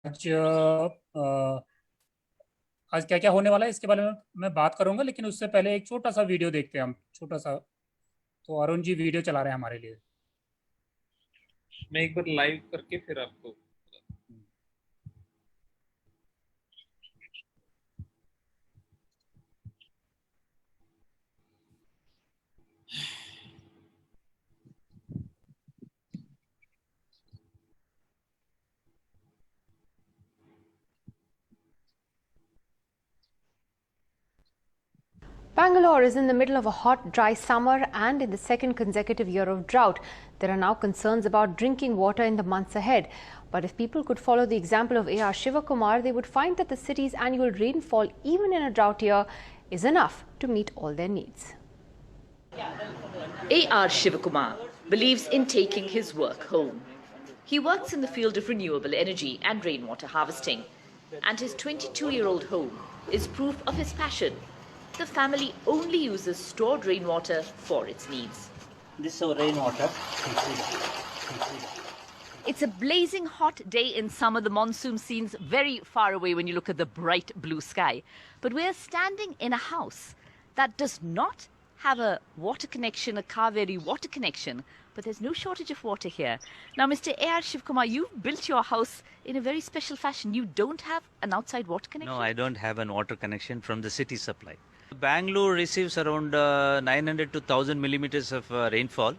आज आज क्या क्या होने वाला है इसके बारे में मैं बात करूंगा, लेकिन उससे पहले एक छोटा सा वीडियो देखते हैं हम। छोटा सा। तो अरुण जी वीडियो चला रहे हैं हमारे लिए। मैं एक बार लाइव करके फिर आपको। Bangalore is in the middle of a hot, dry summer and in the second consecutive year of drought. There are now concerns about drinking water in the months ahead. But if people could follow the example of A.R. Shivakumar, they would find that the city's annual rainfall, even in a drought year, is enough to meet all their needs. A.R. Shivakumar believes in taking his work home. He works in the field of renewable energy and rainwater harvesting, and his 22-year-old home is proof of his passion. The family only uses stored rainwater for its needs. This is our rainwater. It's a blazing hot day in summer. The monsoon seems very far away when you look at the bright blue sky. But we're standing in a house that does not have a water connection, a Kaveri water connection, but there's no shortage of water here. Now, Mr. A.R. Shivkumar, you built your house in a very special fashion. You don't have an outside water connection? No, I don't have an water connection from the city supply. Bangalore receives around 900 to 1000 millimeters of rainfall,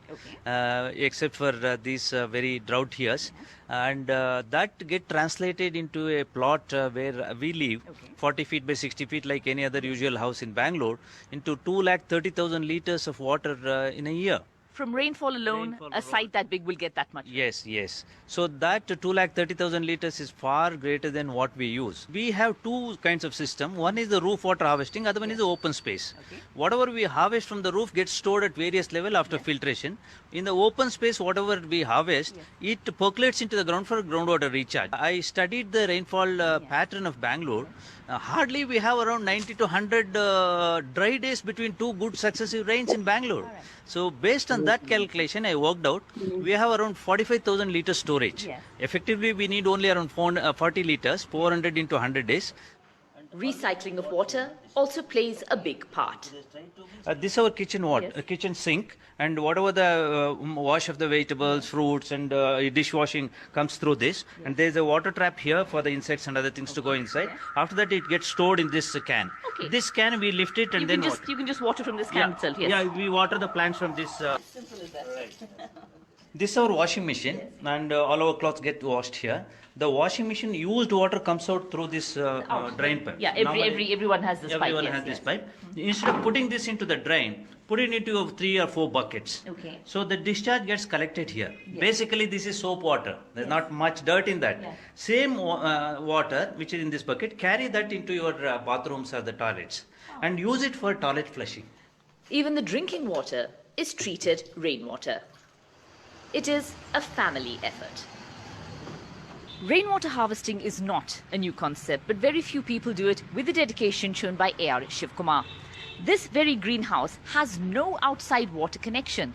except for these very drought years, and that get translated into a plot where we live, 40 feet by 60 feet, like any other usual house in Bangalore, into 230,000 liters of water in a year. From rainfall alone, a site that big will get that much. Yes, yes. So that 230,000 liters is far greater than what we use. We have two kinds of system. One is the roof water harvesting, other one is the open space. Whatever we harvest from the roof gets stored at various level after filtration. In the open space, whatever we harvest, it percolates into the ground for groundwater recharge. I studied the rainfall pattern of Bangalore. Hardly we have around 90 to 100 dry days between two good successive rains in Bangalore. So based on that calculation, I worked out we have around 45,000 liters storage. Effectively, we need only around 40 liters, 400 into 100 days. Recycling of water also plays a big part. This is our kitchen kitchen sink, and whatever the wash of the vegetables, fruits, and dishwashing comes through this. And there is a water trap here for the insects and other things to go inside. After that, it gets stored in this can. This can we lift it and then you can just water from this can itself. Yes. Yeah, we water the plants from this. This is our washing machine, and all our clothes get washed here. The washing machine used water comes out through this drain pipe. Yeah, everyone has this pipe. Everyone has this pipe. Instead of putting this into the drain, put it into 3 or 4 buckets. Okay. So the discharge gets collected here. Basically, this is soap water. There's not much dirt in that. Same water which is in this bucket, carry that into your bathrooms or the toilets, and use it for toilet flushing. Even the drinking water is treated rainwater. It is a family effort. Rainwater harvesting is not a new concept, but very few people do it with the dedication shown by A.R. Shivkumar. This very greenhouse has no outside water connection.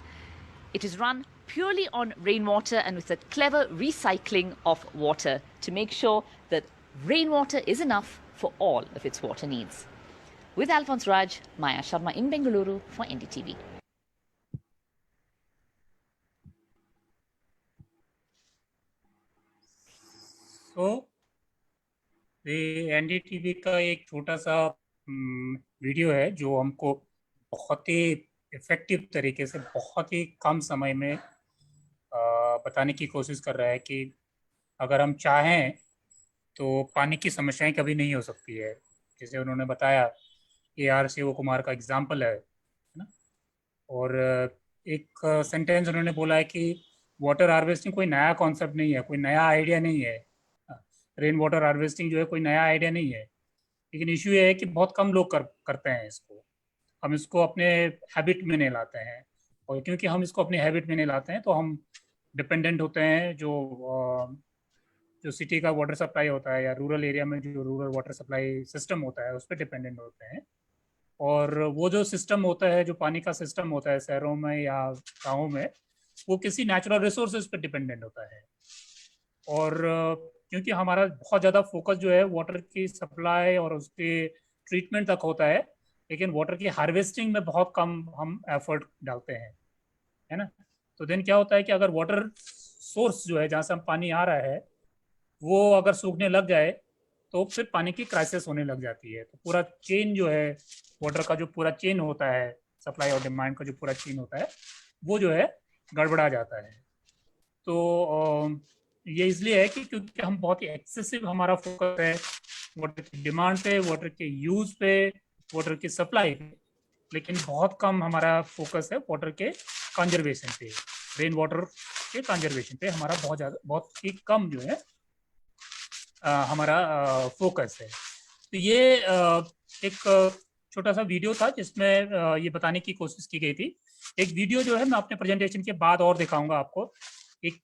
It is run purely on rainwater and with a clever recycling of water to make sure that rainwater is enough for all of its water needs. With Alphonse Raj, Maya Sharma in Bengaluru for NDTV. तो ये NDTV का एक छोटा सा video है जो हमको बहुत ही इफेक्टिव तरीके से बहुत ही कम समय में बताने की कोशिश कर रहा है कि अगर हम चाहें तो पानी की समस्याएं कभी नहीं हो सकती है। जैसे उन्होंने बताया, A.R. शिवकुमार का एग्जाम्पल है ना। और एक सेंटेंस उन्होंने बोला है कि वाटर हार्वेस्टिंग कोई नया कॉन्सेप्ट नहीं है, कोई नया आइडिया नहीं है। रेन वाटर हार्वेस्टिंग जो है कोई नया आइडिया नहीं है, लेकिन इशू ये है कि बहुत कम लोग करते हैं इसको। हम इसको अपने हैबिट में नहीं लाते हैं, और क्योंकि हम इसको अपने हैबिट में नहीं लाते हैं तो हम डिपेंडेंट होते हैं जो सिटी का वाटर सप्लाई होता है या रूरल एरिया में जो रूरल वाटर सप्लाई सिस्टम होता है उस पर डिपेंडेंट होते हैं। और वो जो सिस्टम होता है, जो पानी का सिस्टम होता है शहरों में या गाँवों में, वो किसी नेचुरल रिसोर्सेज पर डिपेंडेंट होता है। और क्योंकि हमारा बहुत ज़्यादा फोकस जो है वाटर की सप्लाई और उसके ट्रीटमेंट तक होता है, लेकिन वाटर की हार्वेस्टिंग में बहुत कम हम एफर्ट डालते हैं, है ना। तो देन क्या होता है कि अगर वाटर सोर्स जो है जहाँ से हम पानी आ रहा है वो अगर सूखने लग जाए तो फिर पानी की क्राइसिस होने लग जाती है। तो पूरा चेन जो है, वाटर का जो पूरा चेन होता है, सप्लाई और डिमांड का जो पूरा चेन होता है, वो जो है गड़बड़ा जाता है। तो ये इसलिए है कि क्योंकि हम बहुत ही एक्सेसिव हमारा फोकस है वाटर की डिमांड पे, वाटर के यूज पे, वाटर की सप्लाई पे, लेकिन बहुत कम हमारा फोकस है वाटर के कंजर्वेशन पे, रेन वाटर के कंजर्वेशन पे हमारा बहुत ही कम जो है हमारा फोकस है। तो ये एक छोटा सा वीडियो था जिसमें ये बताने की कोशिश की गई थी। एक वीडियो जो है मैं अपने प्रेजेंटेशन के बाद और दिखाऊंगा आपको। एक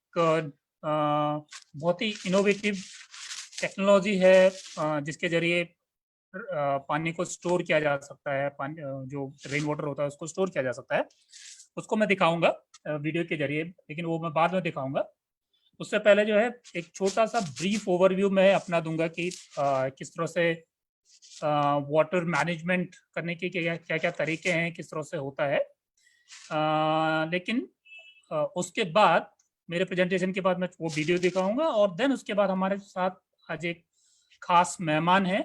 बहुत ही इनोवेटिव टेक्नोलॉजी है जिसके जरिए पानी को स्टोर किया जा सकता है, पानी जो रेन वाटर होता है उसको स्टोर किया जा सकता है। उसको मैं दिखाऊंगा वीडियो के जरिए, लेकिन वो मैं बाद में दिखाऊंगा। उससे पहले जो है एक छोटा सा ब्रीफ ओवरव्यू मैं अपना दूंगा कि किस तरह से वाटर मैनेजमेंट करने के क्या क्या तरीके हैं, किस तरह से होता है। लेकिन उसके बाद मेरे प्रेजेंटेशन के बाद मैं वो वीडियो दिखाऊंगा और देन उसके बाद हमारे साथ आज एक खास मेहमान है,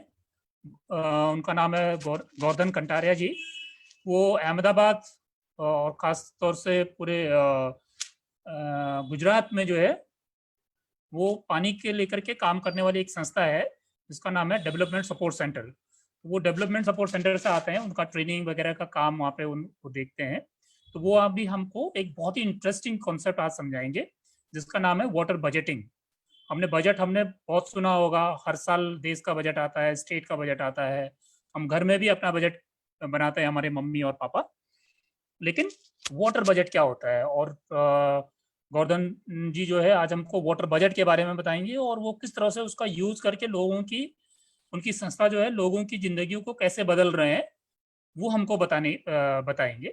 उनका नाम है गोवर्धन कंटारिया जी। वो अहमदाबाद और ख़ास तौर से पूरे गुजरात में जो है वो पानी के लेकर के काम करने वाली एक संस्था है जिसका नाम है डेवलपमेंट सपोर्ट सेंटर। वो डेवलपमेंट सपोर्ट सेंटर से आते हैं, उनका ट्रेनिंग वगैरह का काम वहाँ पे उनको देखते हैं। तो वो अभी हमको एक बहुत ही इंटरेस्टिंग कॉन्सेप्ट आज समझाएंगे जिसका नाम है वाटर बजटिंग। हमने बहुत सुना होगा, हर साल देश का बजट आता है, स्टेट का बजट आता है, हम घर में भी अपना बजट बनाते हैं, हमारे मम्मी और पापा। लेकिन वाटर बजट क्या होता है, और गोवर्धन जी जो है आज हमको वाटर बजट के बारे में बताएंगे और वो किस तरह से उसका यूज करके उनकी संस्था जो है लोगों की जिंदगी को कैसे बदल रहे हैं वो हमको बताएंगे।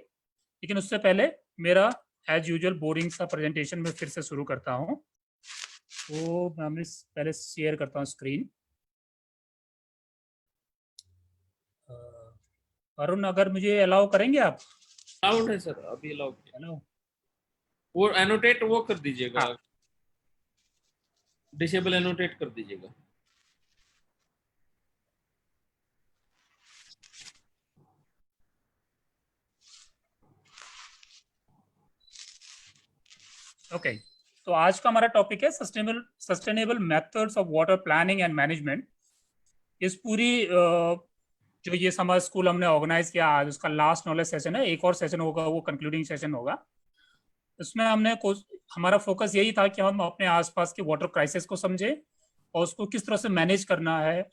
लेकिन उससे पहले मेरा एज यूजुअल बोरिंग सा प्रेजेंटेशन में फिर से शुरू करता हूँ। तो मैं पहले शेयर करता हूँ स्क्रीन। अरुण, अगर मुझे अलाउ करेंगे आप? अलाउड है सर, अभी अलाउड किया। हेलो, वो एनोटेट वो कर दीजिएगा, हाँ। डिसेबल एनोटेट कर दीजिएगा। ओके, तो आज का हमारा टॉपिक है sustainable methods of water planning and management. इस पूरी जो ये समर स्कूल हमने ऑर्गेनाइज किया आज, उसका लास्ट नॉलेज सेशन है। एक और सेशन होगा, वो कंक्लूडिंग सेशन होगा। इसमें हमारा फोकस यही था कि हम अपने आसपास के वाटर क्राइसिस को समझें और उसको किस तरह से मैनेज करना है,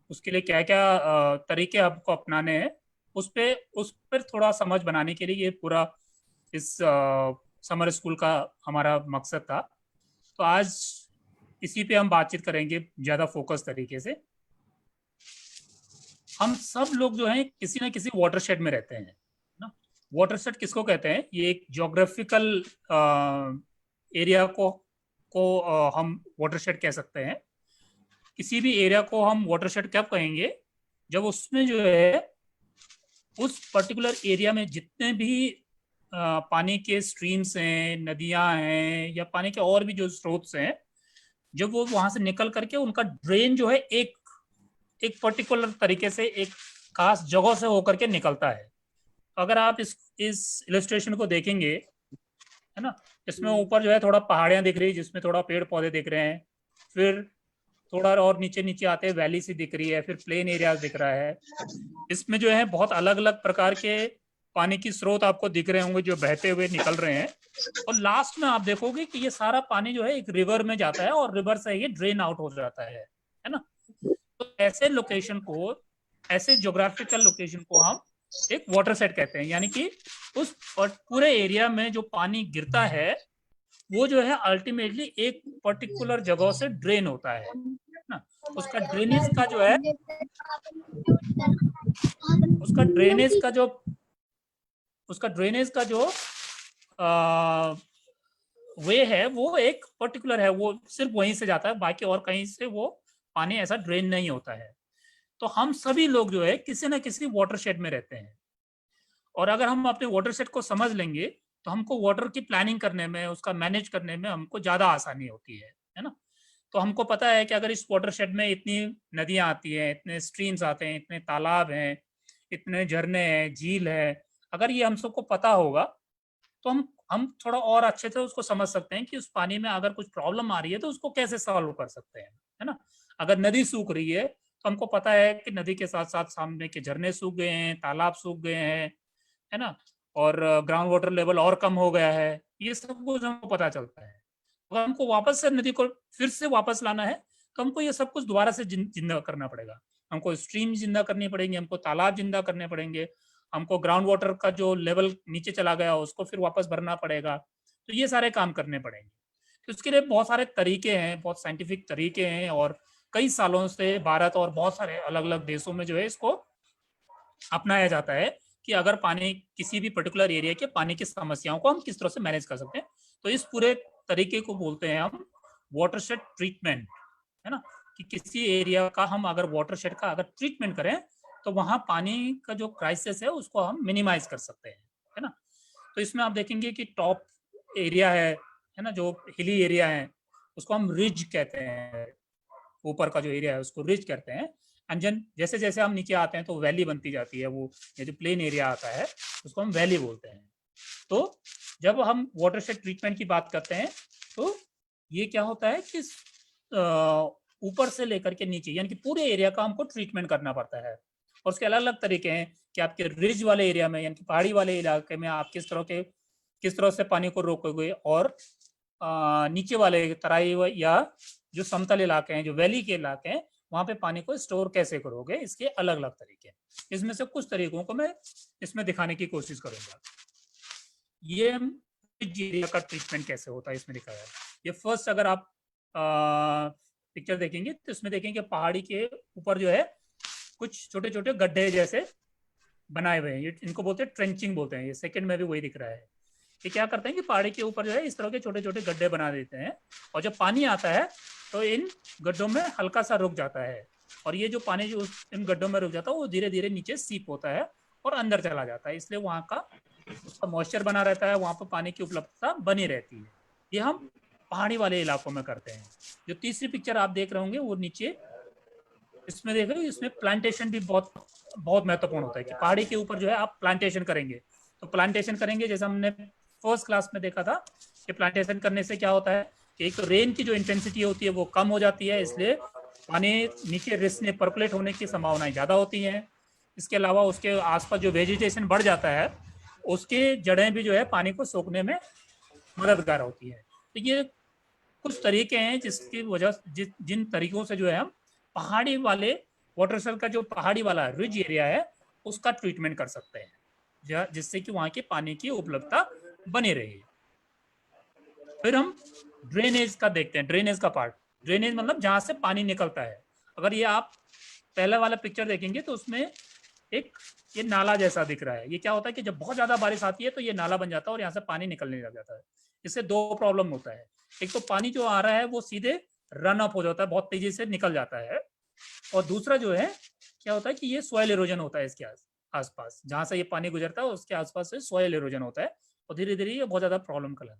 उसके लिए क्या क्या तरीके आपको अपनाने हैं, उस पर थोड़ा समझ बनाने के लिए ये पूरा इस समर स्कूल का हमारा मकसद था। तो आज इसी पे हम बातचीत करेंगे ज़्यादा फोकस तरीके से। हम सब लोग जो हैं किसी ना किसी वाटरशेड में रहते हैं ना। वाटरशेड किसको कहते हैं? ये एक ज्योग्राफिकल एरिया को हम वाटरशेड कह सकते हैं। किसी भी एरिया को हम वाटरशेड कब कहेंगे? जब उसमें जो है उस पर्टिकुलर एरिया में जितने भी पानी के स्ट्रीम्स हैं, नदियां हैं, या पानी के और भी जो स्रोत हैं, जब वो वहां से निकल करके उनका ड्रेन जो है एक पर्टिकुलर तरीके से एक खास जगह से होकर के निकलता है। अगर आप इस इलस्ट्रेशन को देखेंगे, है ना, इसमें ऊपर जो है थोड़ा पहाड़ियां दिख रही है जिसमें थोड़ा पेड़ पौधे दिख रहे हैं, फिर थोड़ा और नीचे नीचे आते हैं वैली सी दिख रही है, फिर प्लेन एरिया दिख रहा है। इसमें जो है बहुत अलग अलग प्रकार के पानी की स्रोत आपको दिख रहे होंगे जो बहते हुए निकल रहे हैं। और लास्ट में आप देखोगे कि ये सारा पानी जो है एक रिवर में जाता है और रिवर से ये ड्रेन आउट हो जाता है ना। तो ऐसे लोकेशन को, ऐसे ज्योग्राफिकल लोकेशन को हम एक वाटर सेट कहते हैं। यानी कि उस पूरे एरिया में जो पानी गिरता है वो जो है अल्टीमेटली एक पर्टिकुलर जगह से ड्रेन होता है ना। उसका ड्रेनेज का जो है, उसका ड्रेनेज का जो वे है वो एक पर्टिकुलर है, वो सिर्फ वहीं से जाता है, बाकी और कहीं से वो पानी ऐसा ड्रेन नहीं होता है। तो हम सभी लोग जो है किसी न किसी वाटरशेड में रहते हैं, और अगर हम अपने वाटरशेड को समझ लेंगे तो हमको वाटर की प्लानिंग करने में, उसका मैनेज करने में हमको ज़्यादा आसानी होती है ना। तो हमको पता है कि अगर इस वाटरशेड में इतनी नदियाँ आती हैं, इतने स्ट्रीम्स आते हैं, इतने तालाब हैं, इतने झरने हैं, झील है, अगर ये हम सबको पता होगा तो हम थोड़ा और अच्छे से उसको समझ सकते हैं कि उस पानी में अगर कुछ प्रॉब्लम आ रही है तो उसको कैसे सॉल्व कर सकते हैं, है ना। अगर नदी सूख रही है तो हमको पता है कि नदी के साथ साथ सामने के झरने सूख गए हैं, तालाब सूख गए हैं, है ना, और ग्राउंड वाटर लेवल और कम हो गया है, ये सब कुछ हमको पता चलता है। अगर हमको वापस से नदी को फिर से वापस लाना है तो हमको ये सब कुछ दोबारा से जिंदा करना पड़ेगा। हमको स्ट्रीम जिंदा करनी पड़ेंगी, हमको तालाब जिंदा करने पड़ेंगे, हमको ग्राउंड वाटर का जो लेवल नीचे चला गया उसको फिर वापस भरना पड़ेगा। तो ये सारे काम करने पड़ेंगे। तो इसके लिए बहुत सारे तरीके हैं, बहुत साइंटिफिक तरीके हैं, और कई सालों से भारत और बहुत सारे अलग अलग देशों में जो है इसको अपनाया जाता है कि अगर पानी किसी भी पर्टिकुलर एरिया के पानी की समस्याओं को हम किस तरह से मैनेज कर सकते हैं। तो इस पूरे तरीके को बोलते हैं हम वाटरशेड ट्रीटमेंट, है ना, कि किसी एरिया का हम अगर वाटरशेड का अगर ट्रीटमेंट करें तो वहां पानी का जो क्राइसिस है उसको हम मिनिमाइज कर सकते हैं, है ना। तो इसमें आप देखेंगे कि टॉप एरिया है ना, जो हिली एरिया है उसको हम रिज कहते हैं, ऊपर का जो एरिया है उसको रिज कहते हैं। अंजन जैसे जैसे हम नीचे आते हैं तो वैली बनती जाती है, वो ये जो प्लेन एरिया आता है उसको हम वैली बोलते हैं। तो जब हम वाटरशेड ट्रीटमेंट की बात करते हैं तो ये क्या होता है कि ऊपर से लेकर के नीचे यानी कि पूरे एरिया का हमको ट्रीटमेंट करना पड़ता है। और उसके अलग अलग तरीके हैं कि आपके रिज वाले एरिया में यानी कि पहाड़ी वाले इलाके में आप किस तरह से पानी को रोकोगे, और नीचे वाले तराई या जो समतल इलाके हैं, जो वैली के इलाके हैं, वहां पे पानी को स्टोर कैसे करोगे, इसके अलग अलग तरीके हैं। इसमें से कुछ तरीकों को मैं इसमें दिखाने की कोशिश करूंगा। ये एरिया का ट्रीटमेंट कैसे होता है इसमें दिखाया है। ये फर्स्ट अगर आप पिक्चर देखेंगे तो इसमें देखेंगे पहाड़ी के ऊपर जो है कुछ छोटे छोटे गड्ढे जैसे बनाए हुए हैं, इनको बोलते हैं ट्रेंचिंग बोलते हैं। ये सेकंड में भी वही दिख रहा है। ये क्या करते हैं कि पहाड़ी के ऊपर जो है इस तरह के छोटे छोटे गड्ढे बना देते हैं, और जब पानी आता है तो इन गड्ढों में हल्का सा रुक जाता है, और ये जो पानी जो इन गड्ढों में रुक जाता है वो धीरे धीरे नीचे सीप होता है और अंदर चला जाता है, इसलिए वहाँ का मॉइस्चर बना रहता है, वहाँ पर पानी की उपलब्धता बनी रहती है। ये हम पहाड़ी वाले इलाकों में करते हैं। जो तीसरी पिक्चर आप देख रहे होंगे वो नीचे, इसमें देखो इसमें प्लांटेशन भी बहुत बहुत महत्वपूर्ण होता है कि पहाड़ी के ऊपर जो है आप प्लांटेशन करेंगे। तो प्लांटेशन करेंगे जैसे हमने फर्स्ट क्लास में देखा था कि प्लांटेशन करने से क्या होता है कि एक तो रेन की जो इंटेंसिटी होती है वो कम हो जाती है, इसलिए पानी नीचे रिस में परकुलेट होने की संभावनाएं ज़्यादा होती हैं। इसके अलावा उसके आसपास जो वेजिटेशन बढ़ जाता है उसके जड़ें भी जो है पानी को सोखने में मददगार होती है। तो ये कुछ तरीके हैं जिसकी वजह जिन तरीकों से जो है हम पहाड़ी वाले वाटरशेड का जो पहाड़ी वाला रिज एरिया है उसका ट्रीटमेंट कर सकते हैं, जिससे कि वहाँ के पानी की उपलब्धता बनी रहे। फिर हम ड्रेनेज का देखते हैं, ड्रेनेज का पार्ट। ड्रेनेज मतलब जहाँ से पानी निकलता है। अगर ये आप पहला वाला पिक्चर देखेंगे तो उसमें एक ये नाला जैसा दिख रहा है। ये क्या होता है कि जब बहुत ज़्यादा बारिश आती है तो ये नाला बन जाता है और यहाँ से पानी निकलने लग जाता है। इससे दो प्रॉब्लम होता है, एक तो पानी जो आ रहा है वो सीधे रन अप हो जाता है, बहुत तेजी से निकल जाता है, और दूसरा जो है क्या होता है कि ये सॉइल इरोजन होता है इसके आसपास, जहाँ से ये पानी गुजरता है उसके आसपास से सॉइल इरोजन होता है, और धीरे धीरे ये बहुत ज़्यादा प्रॉब्लम कर।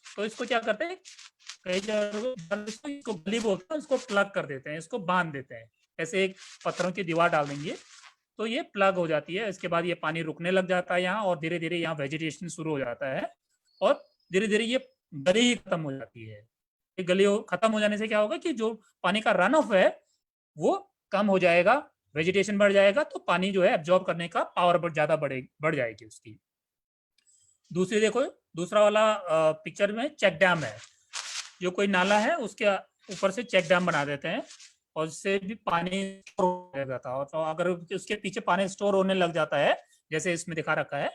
तो इसको क्या करते हैं, कई जगह इसको गली बोलते हैं, इसको प्लग कर देते हैं, इसको बांध देते हैं। ऐसे एक पत्थरों की दीवार डाल देंगे तो ये प्लग हो जाती है। इसके बाद ये पानी रुकने लग जाता है यहाँ, और धीरे धीरे यहाँ वेजिटेशन शुरू हो जाता है, और धीरे धीरे ये गली ही खत्म हो जाती है। ये गली खत्म हो जाने से क्या होगा कि जो पानी का रन ऑफ है वो कम हो जाएगा, वेजिटेशन बढ़ जाएगा, तो पानी जो है एब्जॉर्ब करने का पावर ज़्यादा बढ़ जाएगी उसकी। दूसरी देखो, दूसरा वाला पिक्चर में चेक डैम है। जो कोई नाला है उसके ऊपर से चेक डैम बना देते हैं, और उससे भी पानी स्टोर हो जाता है। तो अगर उसके पीछे पानी स्टोर होने लग जाता है जैसे इसमें दिखा रखा है,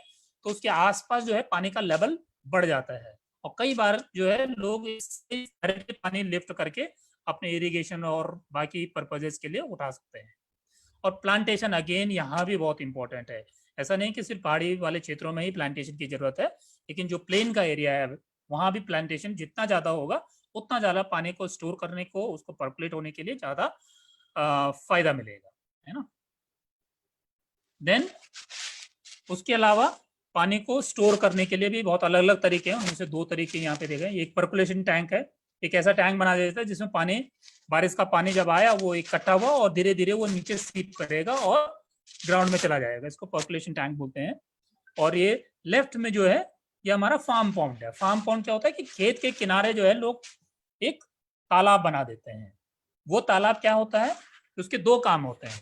तो उसके आसपास जो है पानी का लेवल बढ़ जाता है, और कई बार जो है लोग इससे डायरेक्टली पानी लिफ्ट करके अपने इरिगेशन और बाकी पर्पजेस के लिए उठा सकते हैं। और प्लांटेशन अगेन यहाँ भी बहुत इंपॉर्टेंट है। ऐसा नहीं कि सिर्फ पहाड़ी वाले क्षेत्रों में ही प्लांटेशन की जरूरत है, लेकिन जो प्लेन का एरिया है वहां भी प्लांटेशन जितना ज्यादा होगा उतना ज्यादा पानी को स्टोर करने को, उसको पर्कुलेट होने के लिए ज्यादा फायदा मिलेगा, है ना। देन उसके अलावा पानी को स्टोर करने के लिए भी बहुत अलग अलग तरीके हैं, उनमें से 2 तरीके यहाँ पे देखे। एक पर्कुलेशन टैंक है, एक ऐसा टैंक बना देता है जिसमें पानी, बारिश का पानी जब आया वो इकट्ठा हुआ और धीरे धीरे वो नीचे सीप करेगा और ग्राउंड में चला जाएगा, इसको पर्कुलेशन टैंक बोलते हैं। और ये लेफ्ट में जो है ये हमारा फार्म पॉन्ड है। फार्म पॉन्ड क्या होता है कि खेत के किनारे जो है लोग एक तालाब बना देते हैं। वो तालाब क्या होता है, उसके 2 काम होते हैं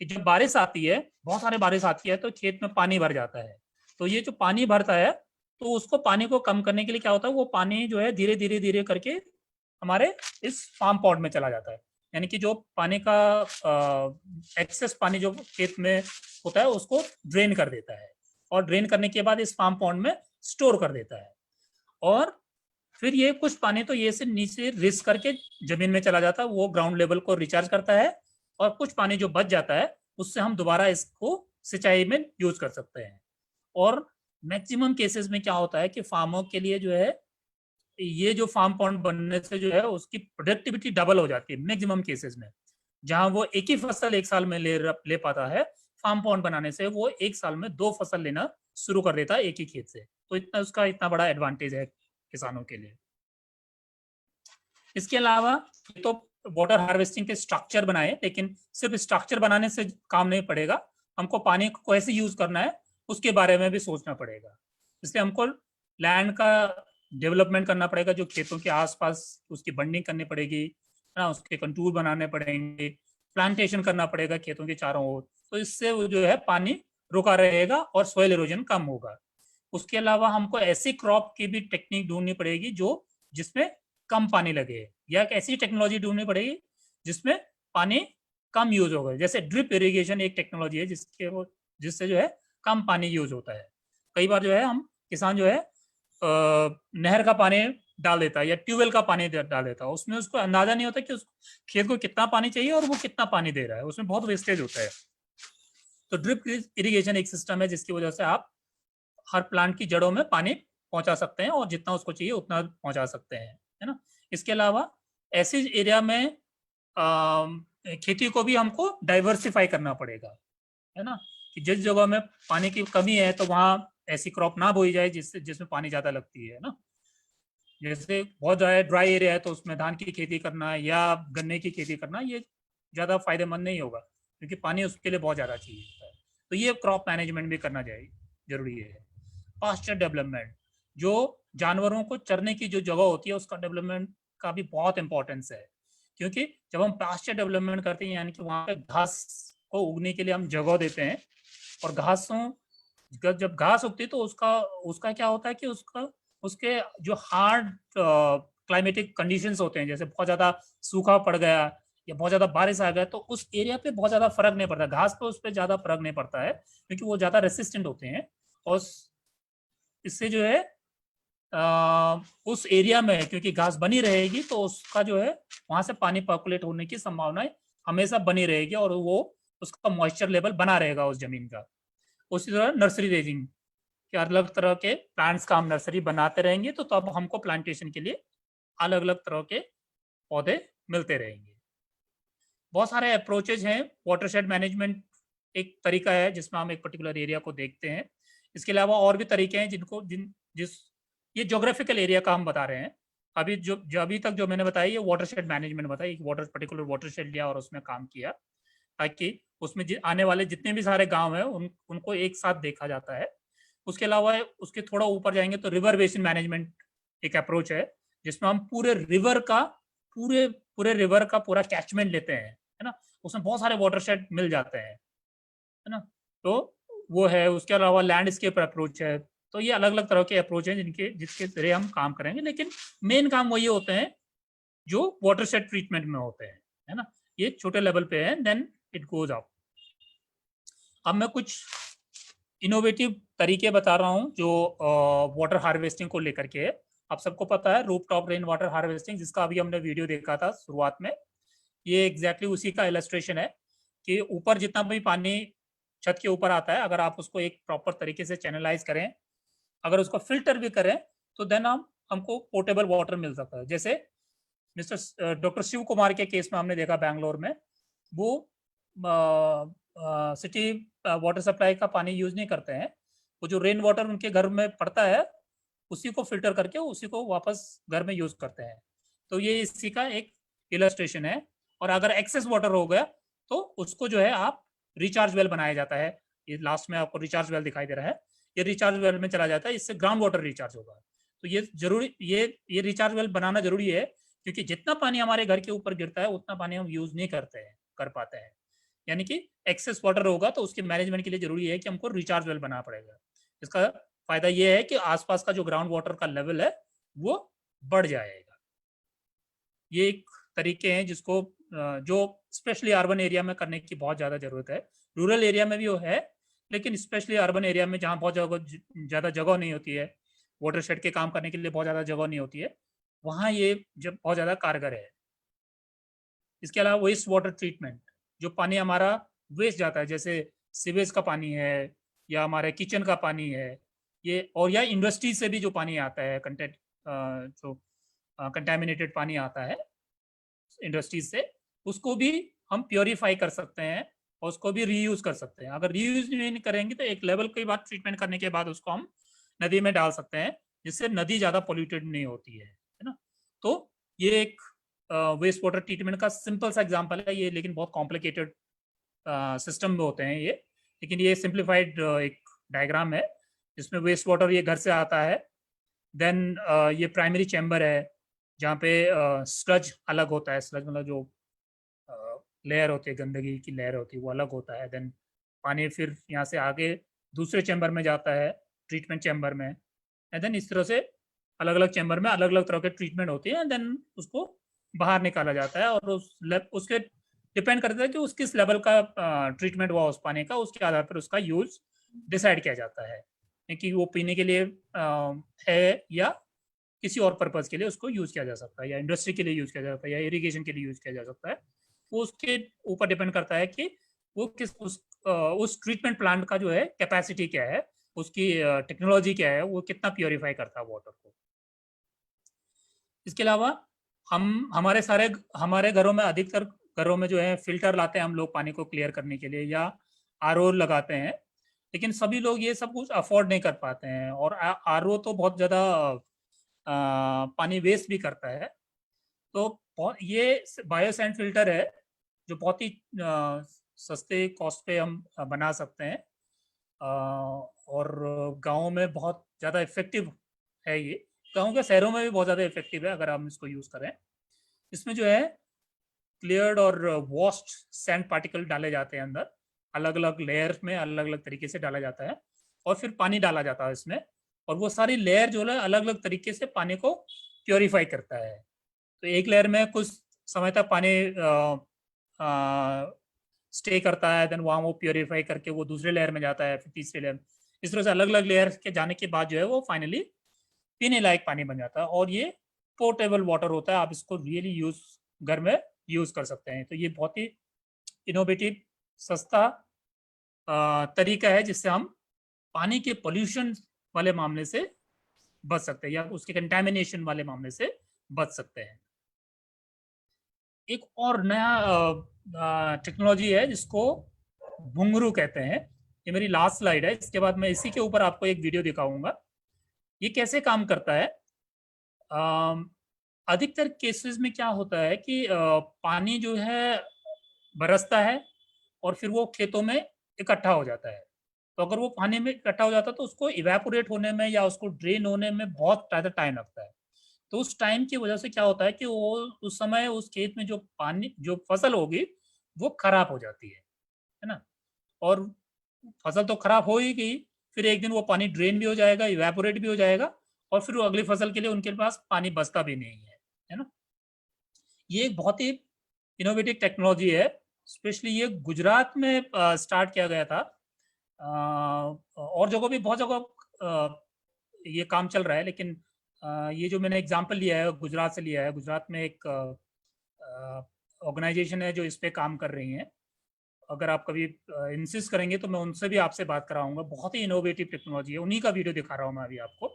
कि जब बारिश आती है, बहुत सारे बारिश आती है तो खेत में पानी भर जाता है। तो ये जो पानी भरता है तो उसको, पानी को कम करने के लिए क्या होता है, वो पानी जो है धीरे धीरे धीरे करके हमारे इस फार्म पॉन्ड में चला जाता है। यानी कि जो पानी का एक्सेस पानी जो खेत में होता है उसको ड्रेन कर देता है और ड्रेन करने के बाद इस फार्म पॉन्ड में स्टोर कर देता है। और फिर ये कुछ पानी तो ये से नीचे रिस करके जमीन में चला जाता है, वो ग्राउंड लेवल को रिचार्ज करता है। और कुछ पानी जो बच जाता है उससे हम दोबारा इसको सिंचाई में यूज कर सकते हैं। और मैक्सिमम केसेस में क्या होता है कि फार्मर के लिए जो है ये जो फार्म पॉन्ड बनने से जो है उसकी प्रोडक्टिविटी डबल हो जाती है मैक्सिमम केसेस में। जहां वो एक ही फसल एक साल में ले पाता है, फार्म पॉन्ड बनाने से वो एक साल में 2 फसल लेना शुरू कर देता है एक ही खेत से। तो इतना उसका इतना बड़ा एडवांटेज है किसानों के लिए। इसके अलावा तो वाटर हार्वेस्टिंग के स्ट्रक्चर बनाए, लेकिन सिर्फ स्ट्रक्चर बनाने से काम नहीं पड़ेगा, हमको पानी को कैसे यूज करना है उसके बारे में भी सोचना पड़ेगा। इसलिए हमको लैंड का डेवलपमेंट करना पड़ेगा, जो खेतों के आसपास उसकी बंडिंग करनी पड़ेगी, है ना, उसके कंटूर बनाने पड़ेंगे, प्लांटेशन करना पड़ेगा खेतों के चारों ओर। तो इससे वो जो है पानी रुका रहेगा और सॉइल इरोजन कम होगा। उसके अलावा हमको ऐसी क्रॉप की भी टेक्निक ढूंढनी पड़ेगी जो जिसमें कम पानी लगे, या एक ऐसी टेक्नोलॉजी ढूंढनी पड़ेगी जिसमें पानी कम यूज होगा। जैसे ड्रिप इरिगेशन एक टेक्नोलॉजी है जिससे जो है कम पानी यूज होता है। कई बार जो है हम किसान जो है नहर का पानी डाल देता है या ट्यूबवेल का पानी डाल देता है, उसमें उसको अंदाजा नहीं होता कि उस खेत को कितना पानी चाहिए और वो कितना पानी दे रहा है, उसमें बहुत वेस्टेज होता है। तो ड्रिप इरिगेशन एक सिस्टम है जिसकी वजह से आप हर प्लांट की जड़ों में पानी पहुंचा सकते हैं और जितना उसको चाहिए उतना पहुंचा सकते हैं, है ना। इसके अलावा ऐसे एरिया में खेती को भी हमको डाइवर्सिफाई करना पड़ेगा, है ना, कि जिस जगह में पानी की कमी है तो वहां ऐसी क्रॉप ना बोई जाए जिसमें पानी ज्यादा लगती है ना। जैसे बहुत ज्यादा ड्राई एरिया है तो उसमें धान की खेती करना या गन्ने की खेती करना ये ज्यादा फायदेमंद नहीं होगा, क्योंकि पानी उसके लिए बहुत ज्यादा चाहिए होता है। तो ये क्रॉप मैनेजमेंट भी करना जरूरी है। पास्चर डेवलपमेंट, जो जानवरों को चरने की जो जगह होती है उसका डेवलपमेंट का भी बहुत इंपॉर्टेंस है, क्योंकि जब हम पास्चर डेवलपमेंट करते हैं यानी कि वहां पे घास को उगने के लिए हम जगह देते हैं, और जब घास उगती है तो उसका क्या होता है कि उसके जो हार्ड क्लाइमेटिक कंडीशंस होते हैं, जैसे बहुत ज्यादा सूखा पड़ गया या बहुत ज्यादा बारिश आ गया, तो उस एरिया पे बहुत ज्यादा फर्क नहीं पड़ता, घास पे उस पर ज्यादा फर्क नहीं पड़ता है, क्योंकि वो ज्यादा रेसिस्टेंट होते हैं। और इससे जो है उस एरिया में क्योंकि घास बनी रहेगी तो उसका जो है वहां से पानी पर्कुलेट होने की संभावना हमेशा बनी रहेगी और वो उसका मॉइस्चर लेवल बना रहेगा उस जमीन का। उसी तरह नर्सरी रेजिंग के अलग तरह के प्लांट्स का हम नर्सरी बनाते रहेंगे तो तब हमको प्लांटेशन के लिए अलग अलग तरह के पौधे मिलते रहेंगे। बहुत सारे अप्रोचेज हैं। वाटरशेड मैनेजमेंट एक तरीका है जिसमें हम एक पर्टिकुलर एरिया को देखते हैं। इसके अलावा और भी तरीके हैं ये ज्योग्राफिकल एरिया का हम बता रहे हैं। अभी तक जो मैंने बताया ये वाटरशेड मैनेजमेंट बताया, पर्टिकुलर वाटरशेड लिया और उसमें काम किया ताकि उसमें आने वाले जितने भी सारे गांव हैं उनको एक साथ देखा जाता है। उसके अलावा उसके थोड़ा ऊपर जाएंगे तो रिवर बेसिन मैनेजमेंट एक अप्रोच है जिसमें हम पूरे रिवर का पूरा कैचमेंट लेते हैं, है ना, उसमें बहुत सारे वाटरशेड मिल जाते हैं, है ना, तो वो है। उसके अलावा लैंडस्केप अप्रोच है। तो ये अलग अलग तरह के अप्रोच हैं जिसके जरिए हम काम करेंगे, लेकिन मेन काम वही होते हैं जो वाटरशेड ट्रीटमेंट में होते हैं, है ना। ये छोटे लेवल पे है, देन इट गोज अप। अब मैं कुछ इनोवेटिव तरीके बता रहा हूँ जो वाटर हार्वेस्टिंग को लेकर के है। आप सबको पता है रूफटॉप रेन वाटर हार्वेस्टिंग, जिसका अभी हमने वीडियो देखा था शुरुआत में। ये एग्जैक्टली उसी का इलस्ट्रेशन है कि ऊपर जितना भी पानी छत के ऊपर आता है, अगर आप उसको एक प्रॉपर तरीके से चैनलाइज करें, अगर उसको फिल्टर भी करें, तो देन हमको पोर्टेबल वाटर मिल सकता है। जैसे मिस्टर डॉक्टर शिव कुमार के केस में हमने देखा बैंगलोर में, वो सिटी वाटर सप्लाई का पानी यूज नहीं करते हैं, वो जो रेन वाटर उनके घर में पड़ता है उसी को फिल्टर करके उसी को वापस घर में यूज करते हैं। तो ये इसी का एक इलस्ट्रेशन है। और अगर एक्सेस वाटर हो गया तो उसको जो है आप रिचार्ज वेल बनाया जाता है। ये लास्ट में आपको रिचार्ज वेल दिखाई दे रहा है, ये रिचार्ज वेल में चला जाता है, इससे ग्राउंड वाटर रिचार्ज होगा। तो ये जरूरी, ये रिचार्ज वेल बनाना जरूरी है, क्योंकि जितना पानी हमारे घर के ऊपर गिरता है उतना पानी हम यूज नहीं कर पाते हैं। यानी कि एक्सेस वाटर होगा तो उसके मैनेजमेंट के लिए जरूरी है कि हमको रिचार्ज वेल बनाना पड़ेगा। इसका फायदा ये है कि आसपास का जो ग्राउंड वाटर का लेवल है वो बढ़ जाएगा। ये एक तरीके हैं जिसको जो स्पेशली अर्बन एरिया में करने की बहुत ज़्यादा ज़रूरत है। रूरल एरिया में भी वो है, लेकिन स्पेशली अर्बन एरिया में जहाँ बहुत ज़्यादा जगह नहीं होती है, वाटर शेड के काम करने के लिए बहुत ज़्यादा जगह नहीं होती है, वहाँ ये जब बहुत ज़्यादा कारगर है। इसके अलावा वेस्ट वाटर ट्रीटमेंट, जो पानी हमारा वेस्ट जाता है, जैसे सीवेज का पानी है या हमारे किचन का पानी है, ये और या इंडस्ट्री से भी जो पानी आता है जो कंटेमिनेटेड पानी आता है इंडस्ट्रीज से, उसको भी हम प्योरीफाई कर सकते हैं और उसको भी रीयूज कर सकते हैं। अगर रीयूज नहीं करेंगे तो एक लेवल के बाद ट्रीटमेंट करने के बाद उसको हम नदी में डाल सकते हैं, जिससे नदी ज़्यादा पोल्यूटेड नहीं होती है ना। तो ये एक वेस्ट वाटर ट्रीटमेंट का सिंपल सा एग्जांपल है ये, लेकिन बहुत कॉम्प्लिकेटेड सिस्टम में होते हैं ये, लेकिन ये सिंप्लीफाइड एक डायग्राम है जिसमें वेस्ट वाटर ये घर से आता है। देन ये प्राइमरी चैम्बर है जहाँ पे स्लज अलग होता है, स्लज मतलब जो लेयर होती है, गंदगी की लेयर होती है, वो अलग होता है। देन पानी फिर यहाँ से आगे दूसरे चैम्बर में जाता है, ट्रीटमेंट चैम्बर में, एंड देन इस तरह से अलग अलग चैम्बर में अलग अलग तरह के ट्रीटमेंट होती है, देन उसको बाहर निकाला जाता है। और उसके डिपेंड करता है कि उस किस लेवल का ट्रीटमेंट हुआ उस पानी का, उसके आधार पर उसका यूज डिसाइड किया जाता है कि वो पीने के लिए है या किसी और पर्पज के लिए उसको यूज किया जा सकता है, या इंडस्ट्री के लिए यूज किया जा सकता है, या इरिगेशन के लिए यूज किया जा सकता है। वो उसके ऊपर डिपेंड करता है कि वो उस ट्रीटमेंट प्लांट का जो है कैपेसिटी क्या है, उसकी टेक्नोलॉजी क्या है, वो कितना प्योरीफाई करता है वाटर को। इसके अलावा हमारे घरों में अधिकतर घरों में जो है फिल्टर लाते हैं हम लोग पानी को क्लियर करने के लिए, या आरओ लगाते हैं, लेकिन सभी लोग ये सब कुछ अफोर्ड नहीं कर पाते हैं। और आरओ तो बहुत ज़्यादा पानी वेस्ट भी करता है। तो ये बायोसैंड फिल्टर है जो बहुत ही सस्ते कॉस्ट पे हम बना सकते हैं, और गाँव में बहुत ज़्यादा इफेक्टिव है ये। गाँव के शहरों में भी बहुत ज़्यादा इफेक्टिव है अगर हम इसको यूज़ करें। इसमें जो है क्लियर्ड और वॉश्ड सैंड पार्टिकल डाले जाते हैं अंदर, अलग अलग लेयर में अलग अलग तरीके से डाला जाता है, और फिर पानी डाला जाता है इसमें, और वो सारी लेयर जो है अलग अलग तरीके से पानी को प्योरीफाई करता है। तो एक लेयर में कुछ समय तक पानी स्टे करता है, देन वहाँ वो प्योरीफाई करके वो दूसरे लेयर में जाता है, फिर तीसरे लेयर, इस तरह से अलग अलग लेयर के जाने के बाद जो है वो फाइनली पीने लायक पानी बन जाता है। और ये पोर्टेबल वाटर होता है, आप इसको रियली घर में यूज कर सकते हैं। तो ये बहुत ही इनोवेटिव सस्ता तरीका है जिससे हम पानी के पोल्यूशन वाले मामले से बच सकते हैं, या उसके कंटेमिनेशन वाले मामले से बच सकते हैं। एक और नया टेक्नोलॉजी है जिसको घुंघरू कहते हैं। ये मेरी लास्ट स्लाइड है, इसके बाद मैं इसी के ऊपर आपको एक वीडियो दिखाऊंगा। ये कैसे काम करता है। अधिकतर केसेस में क्या होता है कि पानी जो है बरसता है और फिर वो खेतों में इकट्ठा हो जाता है। तो अगर वो पानी में इकट्ठा हो जाता है तो उसको इवेपोरेट होने में या उसको ड्रेन होने में बहुत ज़्यादा टाइम लगता है। तो उस टाइम की वजह से क्या होता है कि वो उस समय उस खेत में जो फसल होगी वो खराब हो जाती है ना। और फसल तो खराब हो ही गई, फिर एक दिन वो पानी ड्रेन भी हो जाएगा, इवेपोरेट भी हो जाएगा, और फिर वो अगली फसल के लिए उनके पास पानी बचता भी नहीं है ना। ये एक बहुत ही इनोवेटिव टेक्नोलॉजी है। स्पेशली ये गुजरात में स्टार्ट किया गया था, और जगह भी बहुत जगह ये काम चल रहा है, लेकिन ये जो मैंने एग्जांपल लिया है गुजरात से लिया है। गुजरात में एक ऑर्गेनाइजेशन है जो इस पे काम कर रही है। अगर आप कभी इंसिस्ट करेंगे तो मैं उनसे भी आपसे बात कराऊंगा। बहुत ही इनोवेटिव टेक्नोलॉजी है, उन्हीं का वीडियो दिखा रहा हूँ मैं अभी आपको।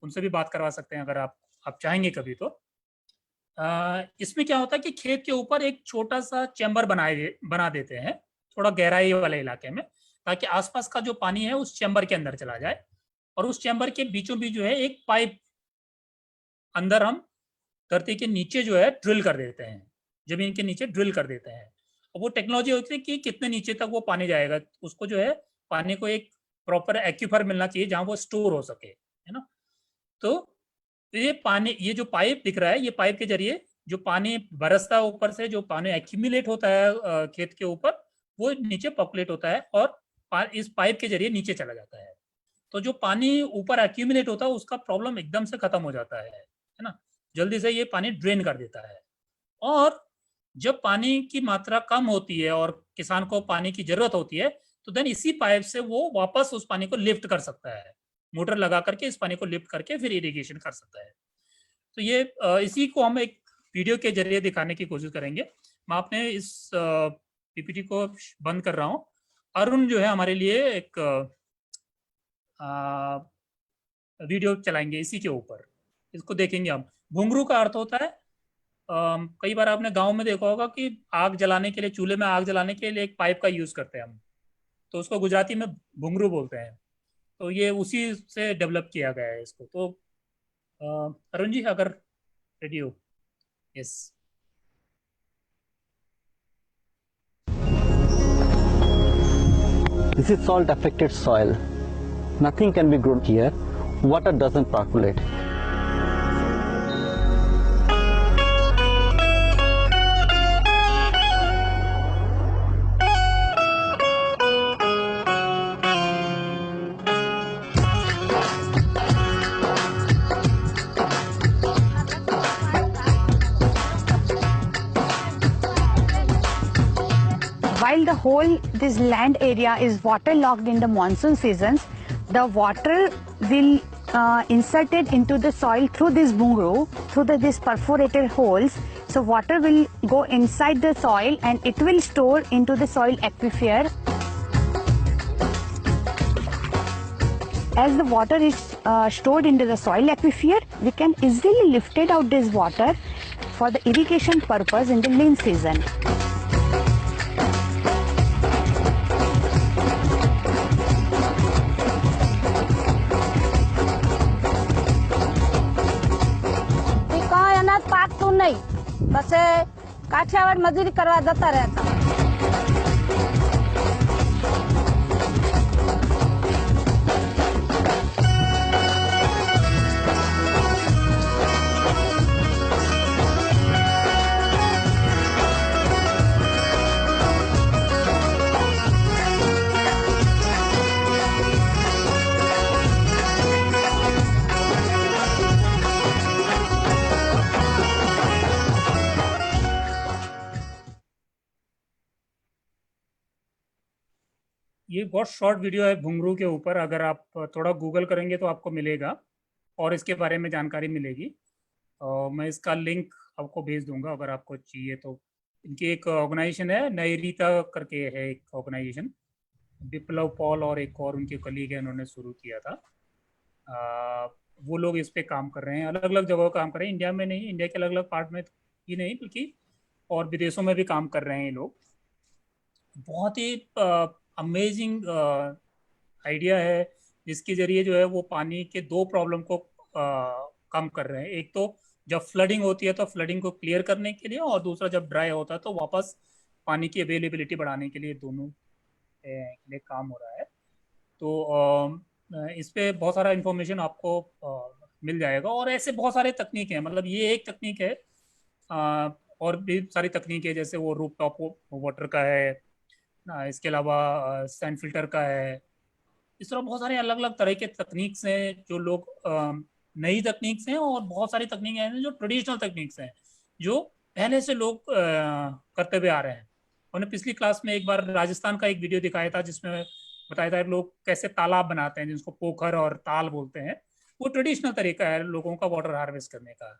उनसे भी बात करवा सकते हैं अगर आप चाहेंगे कभी तो। इसमें क्या होता है कि खेत के ऊपर एक छोटा सा चैम्बर बना देते हैं थोड़ा गहराई वाले इलाके में, ताकि आसपास का जो पानी है उस चैम्बर के अंदर चला जाए, और उस चैम्बर के बीचों बीच जो है एक पाइप अंदर हम धरती के नीचे जो है ड्रिल कर देते हैं, जमीन के नीचे ड्रिल कर देते हैं। और वो टेक्नोलॉजी होती है कि कितने नीचे तक वो पानी जाएगा, उसको जो है पानी को एक प्रॉपर एक्यूफर मिलना चाहिए जहां वो स्टोर हो सके, है ना। तो ये पानी, ये जो पाइप दिख रहा है, ये पाइप के जरिए जो पानी बरसता है ऊपर से, जो पानी एक्यूमुलेट होता है खेत के ऊपर, वो नीचे पॉपुलेट होता है और इस पाइप के जरिए नीचे चला जाता है। तो जो पानी ऊपर एक्यूमुलेट होता है उसका प्रॉब्लम एकदम से खत्म हो जाता है ना, जल्दी से ये पानी ड्रेन कर देता है। और जब पानी की मात्रा कम होती है और किसान को पानी की जरूरत होती है, तो देन इसी पाइप से वो वापस उस पानी को लिफ्ट कर सकता है, मोटर लगा करके इस पानी को लिफ्ट करके फिर इरिगेशन कर सकता है। तो ये इसी को हम एक वीडियो के जरिए दिखाने की कोशिश करेंगे। मैं अपने इस पीपीटी को बंद कर रहा हूँ। अरुण जो है हमारे लिए एक वीडियो चलाएंगे इसी के ऊपर, इसको देखेंगे हम। घुंघरू का अर्थ होता है, कई बार आपने गांव में देखा होगा कि आग जलाने के लिए, चूल्हे में आग जलाने के लिए एक पाइप का यूज करते हैं हम, तो उसको गुजराती में घुंघरू बोलते हैं। तो ये उसी से डेवलप किया गया है इसको। तो अरुण जी अगर रेडी हो। Yes. This is salt affected soil. Nothing can be grown here. Water doesn't percolate. While the whole this land area is waterlogged in the monsoon seasons, the water will inserted into the soil through this bungru, through these perforated holes. So water will go inside the soil and it will store into the soil aquifer. As the water is stored into the soil aquifer, we can easily lift it out this water for the irrigation purpose in the lean season. પાકતું નહીં, બસ કાઠિયાવાડ મજૂરી કરવા જતા રહેતા। ये बहुत short video है घुंघरू के ऊपर, अगर आप थोड़ा गूगल करेंगे तो आपको मिलेगा और इसके बारे में जानकारी मिलेगी। मैं इसका लिंक आपको भेज दूंगा अगर आपको चाहिए तो। इनकी एक ऑर्गेनाइजेशन है, नैरीता करके है एक ऑर्गेनाइजेशन, विप्लव पॉल और एक और उनके कलीग है, उन्होंने शुरू किया था। वो लोग इस पे काम कर रहे हैं, अलग अलग जगहों काम कर रहे हैं, इंडिया में नहीं, इंडिया के अलग अलग पार्ट में ही नहीं बल्कि और विदेशों में भी काम कर रहे हैं ये लोग। बहुत ही अमेजिंग आइडिया है जिसके जरिए जो है वो पानी के दो प्रॉब्लम को कम कर रहे हैं। एक तो जब फ्लडिंग होती है तो फ्लडिंग को क्लियर करने के लिए, और दूसरा जब ड्राई होता है तो वापस पानी की अवेलेबिलिटी बढ़ाने के लिए, दोनों के लिए काम हो रहा है। तो इस पे बहुत सारा इंफॉर्मेशन आपको मिल जाएगा। और ऐसे बहुत सारे तकनीक हैं, मतलब ये एक तकनीक है, और भी सारी तकनीक है, जैसे वो रूफ टॉप वाटर का है, इसके अलावा सैंड फिल्टर का है। इस तरह बहुत सारे अलग अलग तरह के तकनीक्स हैं जो लोग नई तकनीक्स हैं, और बहुत सारी तकनीकें हैं जो ट्रेडिशनल तकनीक्स हैं जो पहले से लोग करते हुए आ रहे हैं। उन्होंने पिछली क्लास में एक बार राजस्थान का एक वीडियो दिखाया था जिसमें बताया था लोग कैसे तालाब बनाते हैं, जिसको पोखर और ताल बोलते हैं। वो ट्रेडिशनल तरीका है लोगों का वाटर हार्वेस्ट करने का,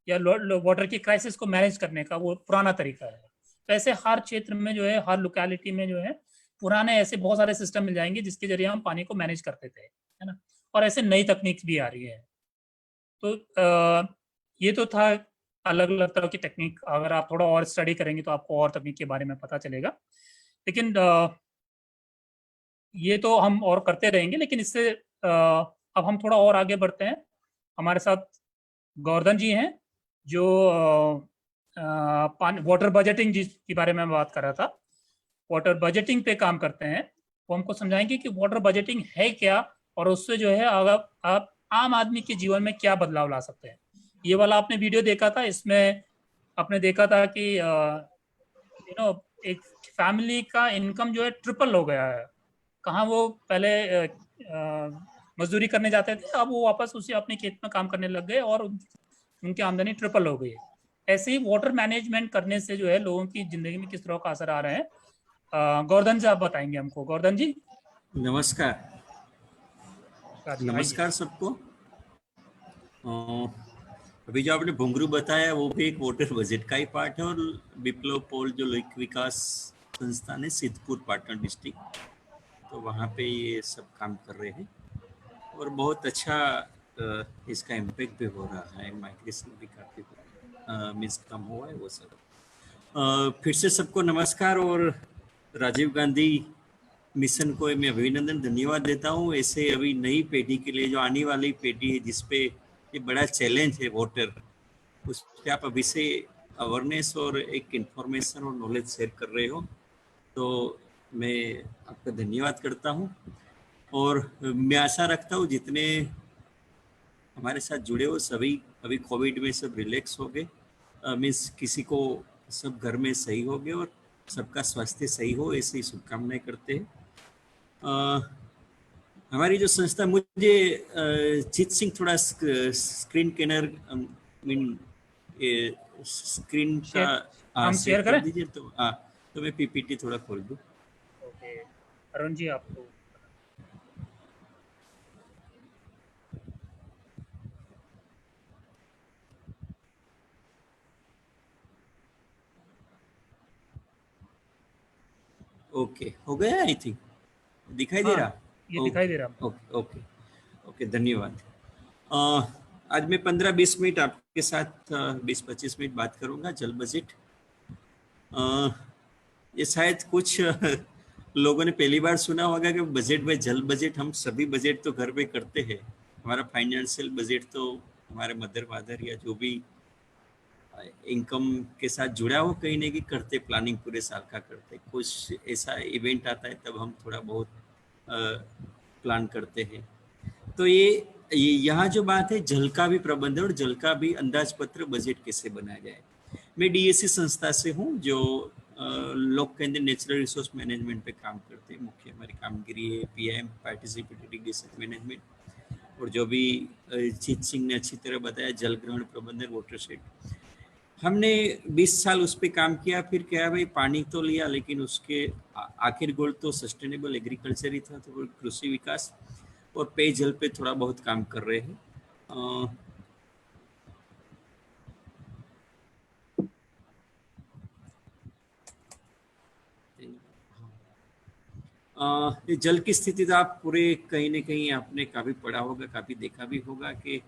या वाटर की क्राइसिस को मैनेज करने का, वो पुराना तरीका है। तो ऐसे हर क्षेत्र में जो है, हर लोकेलिटी में जो है पुराने ऐसे बहुत सारे सिस्टम मिल जाएंगे जिसके जरिए हम पानी को मैनेज करते थे, है ना। और ऐसे नई तकनीक भी आ रही है। तो ये तो था अलग अलग तरह की टेक्निक। अगर आप थोड़ा और स्टडी करेंगे तो आपको और तकनीक के बारे में पता चलेगा। लेकिन ये तो हम और करते रहेंगे, लेकिन इससे अब हम थोड़ा और आगे बढ़ते हैं। हमारे साथ गोवर्धन जी हैं, जो वाटर बजटिंग जिसके बारे में मैं बात कर रहा था, वाटर बजटिंग पे काम करते हैं। वो हमको समझाएंगे कि वाटर बजटिंग है क्या, और उससे जो है अगर आप आम आदमी के जीवन में क्या बदलाव ला सकते हैं। ये वाला आपने वीडियो देखा था, इसमें आपने देखा था कि एक फैमिली का इनकम जो है ट्रिपल हो गया है। कहाँ वो पहले मजदूरी करने जाते थे, अब वो वापस उसी अपने खेत में काम करने लग गए और उनकी आमदनी ट्रिपल हो गई है। ऐसे ही वाटर मैनेजमेंट करने से जो है लोगों की जिंदगी में किस तरह का असर आ रहे हैं, गोवर्धन जी आप बताएंगे हमको। गोवर्धन जी नमस्कार। आइए। नमस्कार सबको। अभी जो आपने भुंगरू बताया वो भी एक वाटर बजट का ही पार्ट है, और विप्लव पोल जो लोक विकास संस्थान है सिद्धपुर पाटन डिस्ट्रिक्ट, तो वहाँ पे ये सब काम कर रहे हैं और बहुत अच्छा इसका इम्पैक्ट भी हो रहा है। माइग्रेशन भी काफ़ी मीन्स कम हुआ है वो सब। फिर से सबको नमस्कार, और राजीव गांधी मिशन को मैं अभिनंदन धन्यवाद देता हूँ। ऐसे अभी नई पीढ़ी के लिए, जो आने वाली पीढ़ी है जिसपे ये बड़ा चैलेंज है वाटर, उस पर आप अभी से अवेयरनेस और एक इंफॉर्मेशन और नॉलेज शेयर कर रहे हो, तो मैं आपका धन्यवाद करता हूँ। और मैं आशा रखता हूँ जितने हमारे साथ जुड़े हो सभी अभी कोविड में सब रिलैक्स हो गए, मीन्स किसी को सब घर में सही हो गए और सबका स्वास्थ्य सही हो, ऐसी शुभकामनाएं करते हैं। हमारी जो संस्था, मुझे जीत सिंह थोड़ा स्क्रीन कैनर मीन स्क्रीन का हम शेयर कर करें दीजिए, तो मैं पीपीटी थोड़ा खोल दूँ। ओके अरुण जी आपको। ओके, हो गया आई थिंक, दिखाई दे रहा? ये दिखाई दे रहा। ओके ओके ओके, धन्यवाद। आज मैं 15-20 मिनट आपके साथ 20-25 मिनट बात करूंगा जल बजट। ये शायद कुछ लोगों ने पहली बार सुना होगा कि बजट में जल बजट। हम सभी बजट तो घर में करते हैं, हमारा फाइनेंशियल बजट तो हमारे मदर फादर या जो भी इनकम के साथ जुड़ा हो कहीं ना कहीं करते, प्लानिंग पूरे साल का करते। कुछ ऐसा इवेंट आता है तब हम थोड़ा बहुत प्लान करते हैं। तो ये यहाँ जो बात है जल का भी प्रबंधन और जल का भी अंदाज पत्र बजट कैसे बनाया जाए। मैं डीएससी संस्था से हूँ जो लोक केंद्र नेचुरल रिसोर्स मैनेजमेंट पे काम करते हैं। मुख्य हमारी कामगिरी है पीएम पार्टिसिपेटरी इरिगेशन मैनेजमेंट, और जो भी जीत सिंह ने अच्छी तरह बताया जल ग्रहण प्रबंधन वाटरशेड, हमने 20 साल उस पर काम किया। फिर क्या भाई, पानी तो लिया लेकिन उसके आखिर गोल तो सस्टेनेबल एग्रीकल्चर ही था, तो कृषि विकास और पेयजल पे थोड़ा बहुत काम कर रहे हैं। जल की स्थिति तो आप पूरे कहीं ना कहीं आपने काफ़ी पढ़ा होगा, काफ़ी देखा भी होगा कि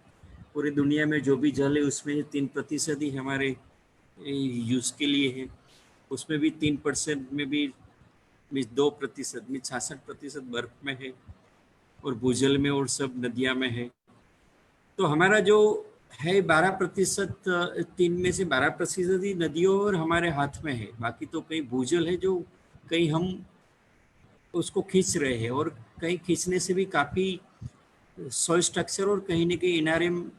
पूरी दुनिया में जो भी जल है उसमें 3% ही हमारे यूज़ के लिए है। उसमें भी 3% में भी 2% में 66% बर्फ में है और भूजल में और सब नदियाँ में है। तो हमारा जो है 12%, 3 में से 12% ही नदियों और हमारे हाथ में है। बाकी तो कहीं भूजल है जो कहीं हम उसको खींच रहे हैं, और कहीं खींचने से भी काफ़ी सॉइल स्ट्रक्चर और कहीं ना कहीं एनआरएम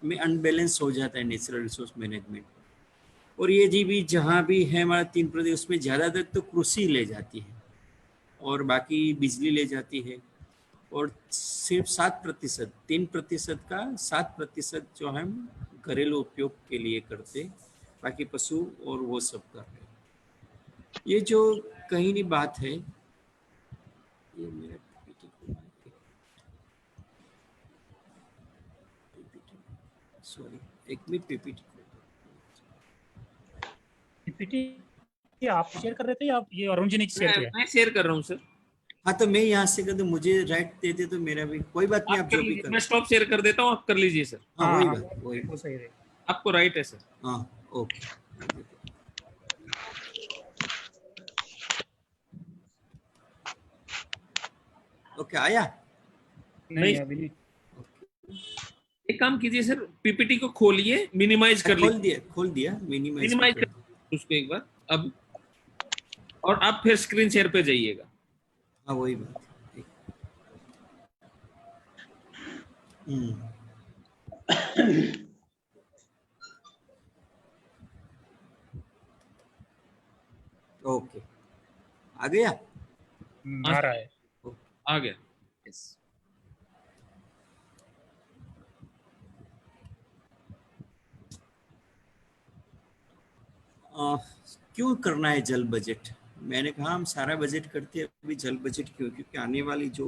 में अनबैलेंस हो जाता है नेचुरल रिसोर्स मैनेजमेंट। और ये जी भी जहाँ भी है हमारा 3%, उसमें ज़्यादातर तो कृषि ले जाती है और बाकी बिजली ले जाती है, और सिर्फ 7%, 3% का 7% जो हम घरेलू उपयोग के लिए करते, बाकी पशु और वो सब कर रहे हैं। ये जो कहीं नहीं बात है, ये मेरा सॉरी एक मिनट, पीपीटी आप शेयर कर रहे थे या ये अरुण जी ने शेयर किया? मैं शेयर कर रहा हूँ सर। हाँ तो मैं यहाँ से कर दूं, मुझे राइट देते तो मेरा भी कोई बात नहीं, आप आप कर जो भी लीजिए, कर। मैं स्टॉप शेयर कर देता हूँ, आप कर लीजिए सर। हाँ हाँ वही हाँ, बात, वही वो सही रहेगा। आपको राइट है सर। हाँ ओके। ओके आया। नहीं अभी नहीं। एक काम कीजिए सर, पीपीटी को खोलिए, मिनिमाइज कर लीजिए। खोल दिया मिनिमाइज मिनिमाइज कर। कर उसको एक बार अब, और आप फिर स्क्रीन शेयर पे जाइएगा। हाँ वही बात है। ओके आ गया। आ रहा है। आ गया। यस। क्यों करना है जल बजट? मैंने कहा हम सारा बजट करते हैं, अभी जल बजट क्यों? क्योंकि आने वाली जो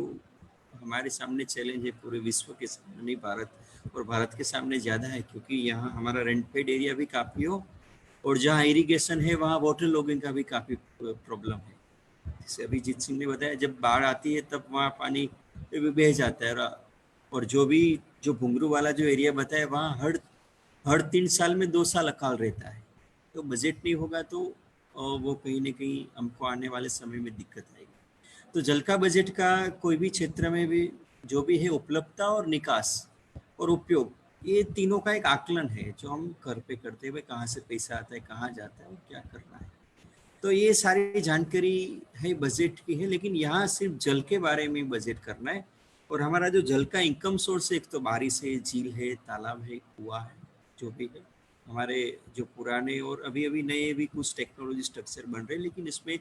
हमारे सामने चैलेंज है पूरे विश्व के सामने, नहीं भारत, और भारत के सामने ज़्यादा है क्योंकि यहाँ हमारा रेनफेड एरिया भी काफ़ी हो, और जहाँ इरिगेशन है वहाँ वाटर लॉगिंग का भी काफ़ी प्रॉब्लम है। जैसे अभिजीत सिंह ने बताया, जब बाढ़ आती है तब वहाँ पानी बह जाता है, और जो घुंघरू वाला जो एरिया बताया वहाँ हर 3 साल में 2 साल अकाल रहता है। तो बजट नहीं होगा तो वो कहीं ना कहीं हमको आने वाले समय में दिक्कत आएगी। तो जल का बजट का कोई भी क्षेत्र में भी जो भी है, उपलब्धता और निकास और उपयोग, ये तीनों का एक आकलन है जो हम घर पे करते हुए, कहाँ से पैसा आता है, कहाँ जाता है और क्या करना है। तो ये सारी जानकारी है बजट की है, लेकिन यहाँ सिर्फ जल के बारे में बजट करना है। और हमारा जो जल का इनकम सोर्स है, एक तो बारिश है, झील है, तालाब है, कुआं है, जो भी है हमारे जो पुराने और अभी अभी नए भी कुछ टेक्नोलॉजी स्ट्रक्चर बन रहे हैं, लेकिन इसमें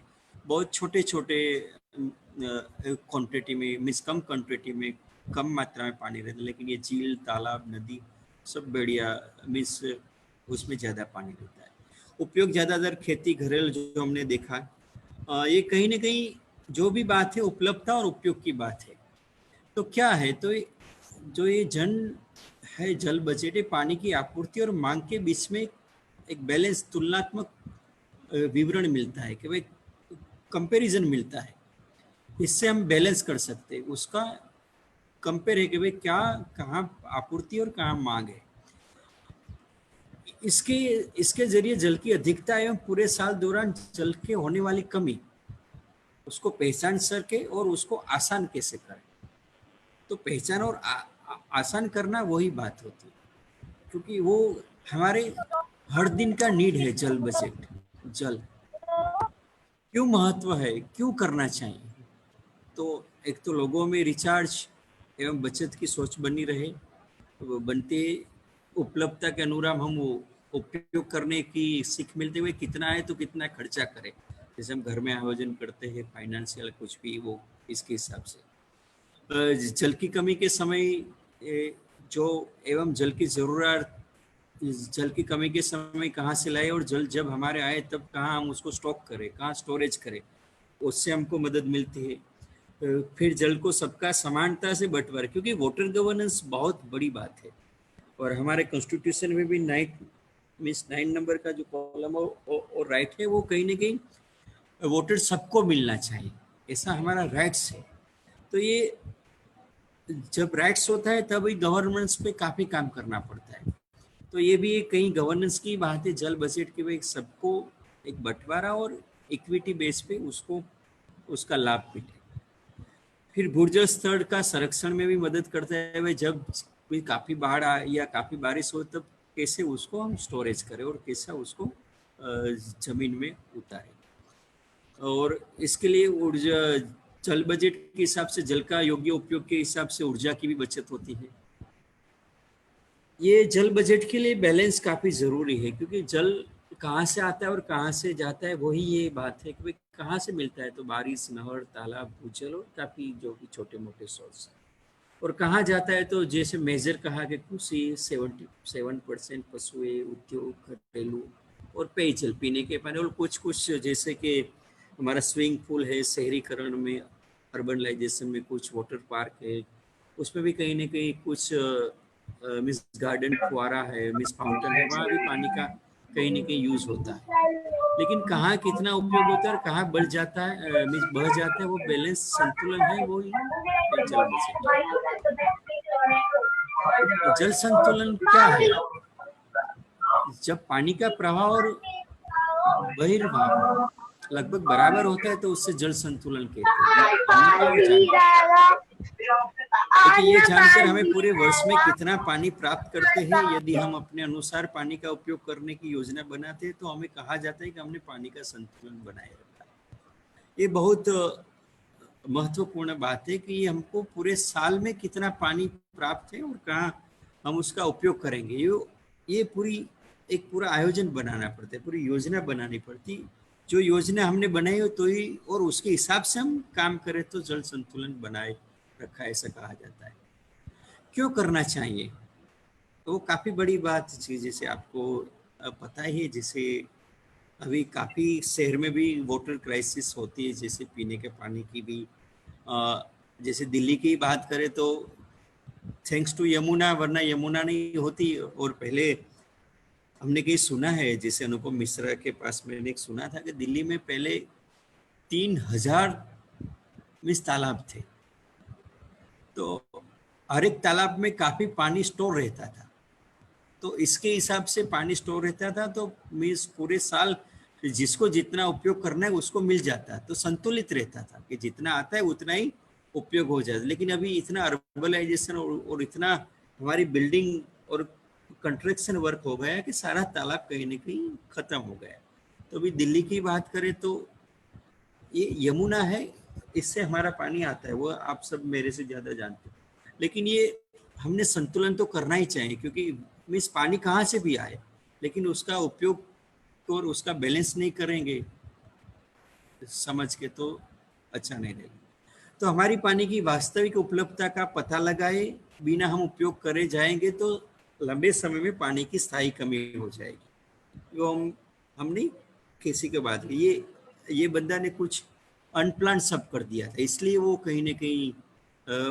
बहुत छोटे छोटे क्वांटिटी में, मीन्स कम क्वांटिटी में, कम मात्रा में पानी रहता है। लेकिन ये झील, तालाब, नदी सब बढ़िया, मीन्स उसमें ज़्यादा पानी रहता है। उपयोग ज़्यादातर खेती, घरेलू जो हमने देखा, ये कहीं ना कहीं जो भी बात है उपलब्धता और उपयोग की बात है। तो क्या है, तो जो ये जल बजट है, पानी की आपूर्ति और मांग के बीच में एक बैलेंस, तुलनात्मक विवरण मिलता है कि भाई कंपैरिजन मिलता है, इससे हम बैलेंस कर सकते हैं। उसका कंपेयर है कि भाई क्या, कहाँ आपूर्ति और कहाँ मांग है। इसके जरिए जल की अधिकता एवं पूरे साल दौरान जल के होने वाली कमी, उसको पहचान सके और उसको आसान कैसे करें। तो पहचान और आसान करना वही बात होती है, क्योंकि वो हमारे हर दिन का नीड है। जल बजट, जल क्यों महत्व है, क्यों करना चाहिए? तो एक तो लोगों में रिचार्ज एवं बचत की सोच बनी रहे, तो बनते उपलब्धता के अनुरूप हम वो उपयोग करने की सीख मिलते हुए, कितना है तो कितना खर्चा करें। जैसे हम घर में आयोजन करते हैं फाइनेंशियल कुछ भी, वो इसके हिसाब से। जल की कमी के समय जो एवं जल की ज़रूरत, जल की कमी के समय कहाँ से लाए, और जल जब हमारे आए तब कहाँ हम उसको स्टॉक करें, कहाँ स्टोरेज करें, उससे हमको मदद मिलती है। फिर जल को सबका समानता से बंटवारा, क्योंकि वाटर गवर्नेंस बहुत बड़ी बात है। और हमारे कॉन्स्टिट्यूशन में भी 9 नंबर का जो कॉलम और राइट है, वो कहीं ना कहीं वोटर सबको मिलना चाहिए, ऐसा हमारा राइट्स है। तो ये जब राइट्स होता है तब गवर्नेंस पे काफ़ी काम करना पड़ता है। तो ये भी एक कहीं गवर्नेंस की बात है जल बजट के, भाई सबको एक बंटवारा और इक्विटी बेस पे उसको उसका लाभ मिले। फिर भूजल स्तर का संरक्षण में भी मदद करता है। भाई जब काफ़ी बाढ़ आए या काफ़ी बारिश हो, तब कैसे उसको हम स्टोरेज करें और कैसे उसको ज़मीन में उतारें। और इसके लिए ऊर्जा, जल बजट के हिसाब से जल का योग्य उपयोग के हिसाब से ऊर्जा की भी बचत होती है। ये जल बजट के लिए बैलेंस काफ़ी ज़रूरी है, क्योंकि जल कहाँ से आता है और कहाँ से जाता है, वही ये बात है कि भाई कहाँ से मिलता है। तो बारिश, नहर, तालाब, भूजल और काफ़ी जो भी छोटे मोटे सोर्स, और कहाँ जाता है तो जैसे मेजर कहा कि कृषि 77%, पशुएं, उद्योग, घरेलू और पेयजल, पीने के पानी, और कुछ जैसे कि हमारा स्विमिंग पूल है, शहरीकरण में, अर्बनाइजेशन में कुछ वाटर पार्क है, उसमें भी कहीं ना कहीं कुछ मिस गार्डन, फुआरा है, मिस फाउंटेन है, वहाँ भी पानी का कहीं ना कहीं यूज होता है, लेकिन कहाँ कितना उपयोग होता है और कहाँ बढ़ जाता है, मीन्स बढ़ जाता है, वो बैलेंस संतुलन है, वो ही जल बचत। जल संतुलन क्या है? जब पानी का प्रवाह और बहिर्वाह लगभग बराबर होता है तो उससे जल संतुलन कहते हैं। लेकिन ये जानकर हमें पूरे वर्ष में कितना पानी प्राप्त करते हैं, यदि हम अपने अनुसार पानी का उपयोग करने की योजना बनाते हैं तो हमें कहा जाता है कि हमने पानी का संतुलन बनाए रखा है। ये बहुत महत्वपूर्ण बात है कि हमको पूरे साल में कितना पानी प्राप्त है और कहाँ हम उसका उपयोग करेंगे। ये पूरा आयोजन बनाना पड़ता है, पूरी योजना बनानी पड़ती। जो योजना हमने बनाई हो तो ही और उसके हिसाब से हम काम करें तो जल संतुलन बनाए रखा, ऐसा कहा जाता है। क्यों करना चाहिए? तो काफ़ी बड़ी बात चीज़, जैसे आपको पता ही है, जैसे अभी काफ़ी शहर में भी वाटर क्राइसिस होती है, जैसे पीने के पानी की भी। जैसे दिल्ली की बात करें तो थैंक्स टू यमुना, वरना यमुना नहीं होती। और पहले हमने कहीं सुना है, जैसे अनुपम मिश्रा के पास मैंने एक सुना था कि दिल्ली में पहले 3000 तालाब थे, तो हर एक तालाब में काफ़ी पानी स्टोर रहता था। तो इसके हिसाब से पानी स्टोर रहता था, तो मीन्स पूरे साल जिसको जितना उपयोग करना है उसको मिल जाता, तो संतुलित रहता था कि जितना आता है उतना ही उपयोग हो जाता। लेकिन अभी इतना अर्बनाइजेशन और इतना हमारी बिल्डिंग और कंस्ट्रक्शन वर्क हो गया कि सारा तालाब कहीं ना कहीं खत्म हो गया। तो अभी दिल्ली की बात करें तो ये यमुना है, इससे हमारा पानी आता है, वो आप सब मेरे से ज़्यादा जानते हैं। लेकिन ये हमने संतुलन तो करना ही चाहिए, क्योंकि मीन्स पानी कहाँ से भी आए, लेकिन उसका उपयोग और उसका बैलेंस नहीं करेंगे समझ के तो अच्छा नहीं रहेगा। तो हमारी पानी की वास्तविक उपलब्धता का पता लगाए बिना हम उपयोग करे जाएंगे तो लंबे समय में पानी की स्थायी कमी हो जाएगी। वो हमने किसी के बाद ये बंदा ने कुछ अनप्लान सब कर दिया था, इसलिए वो कहीं ना कहीं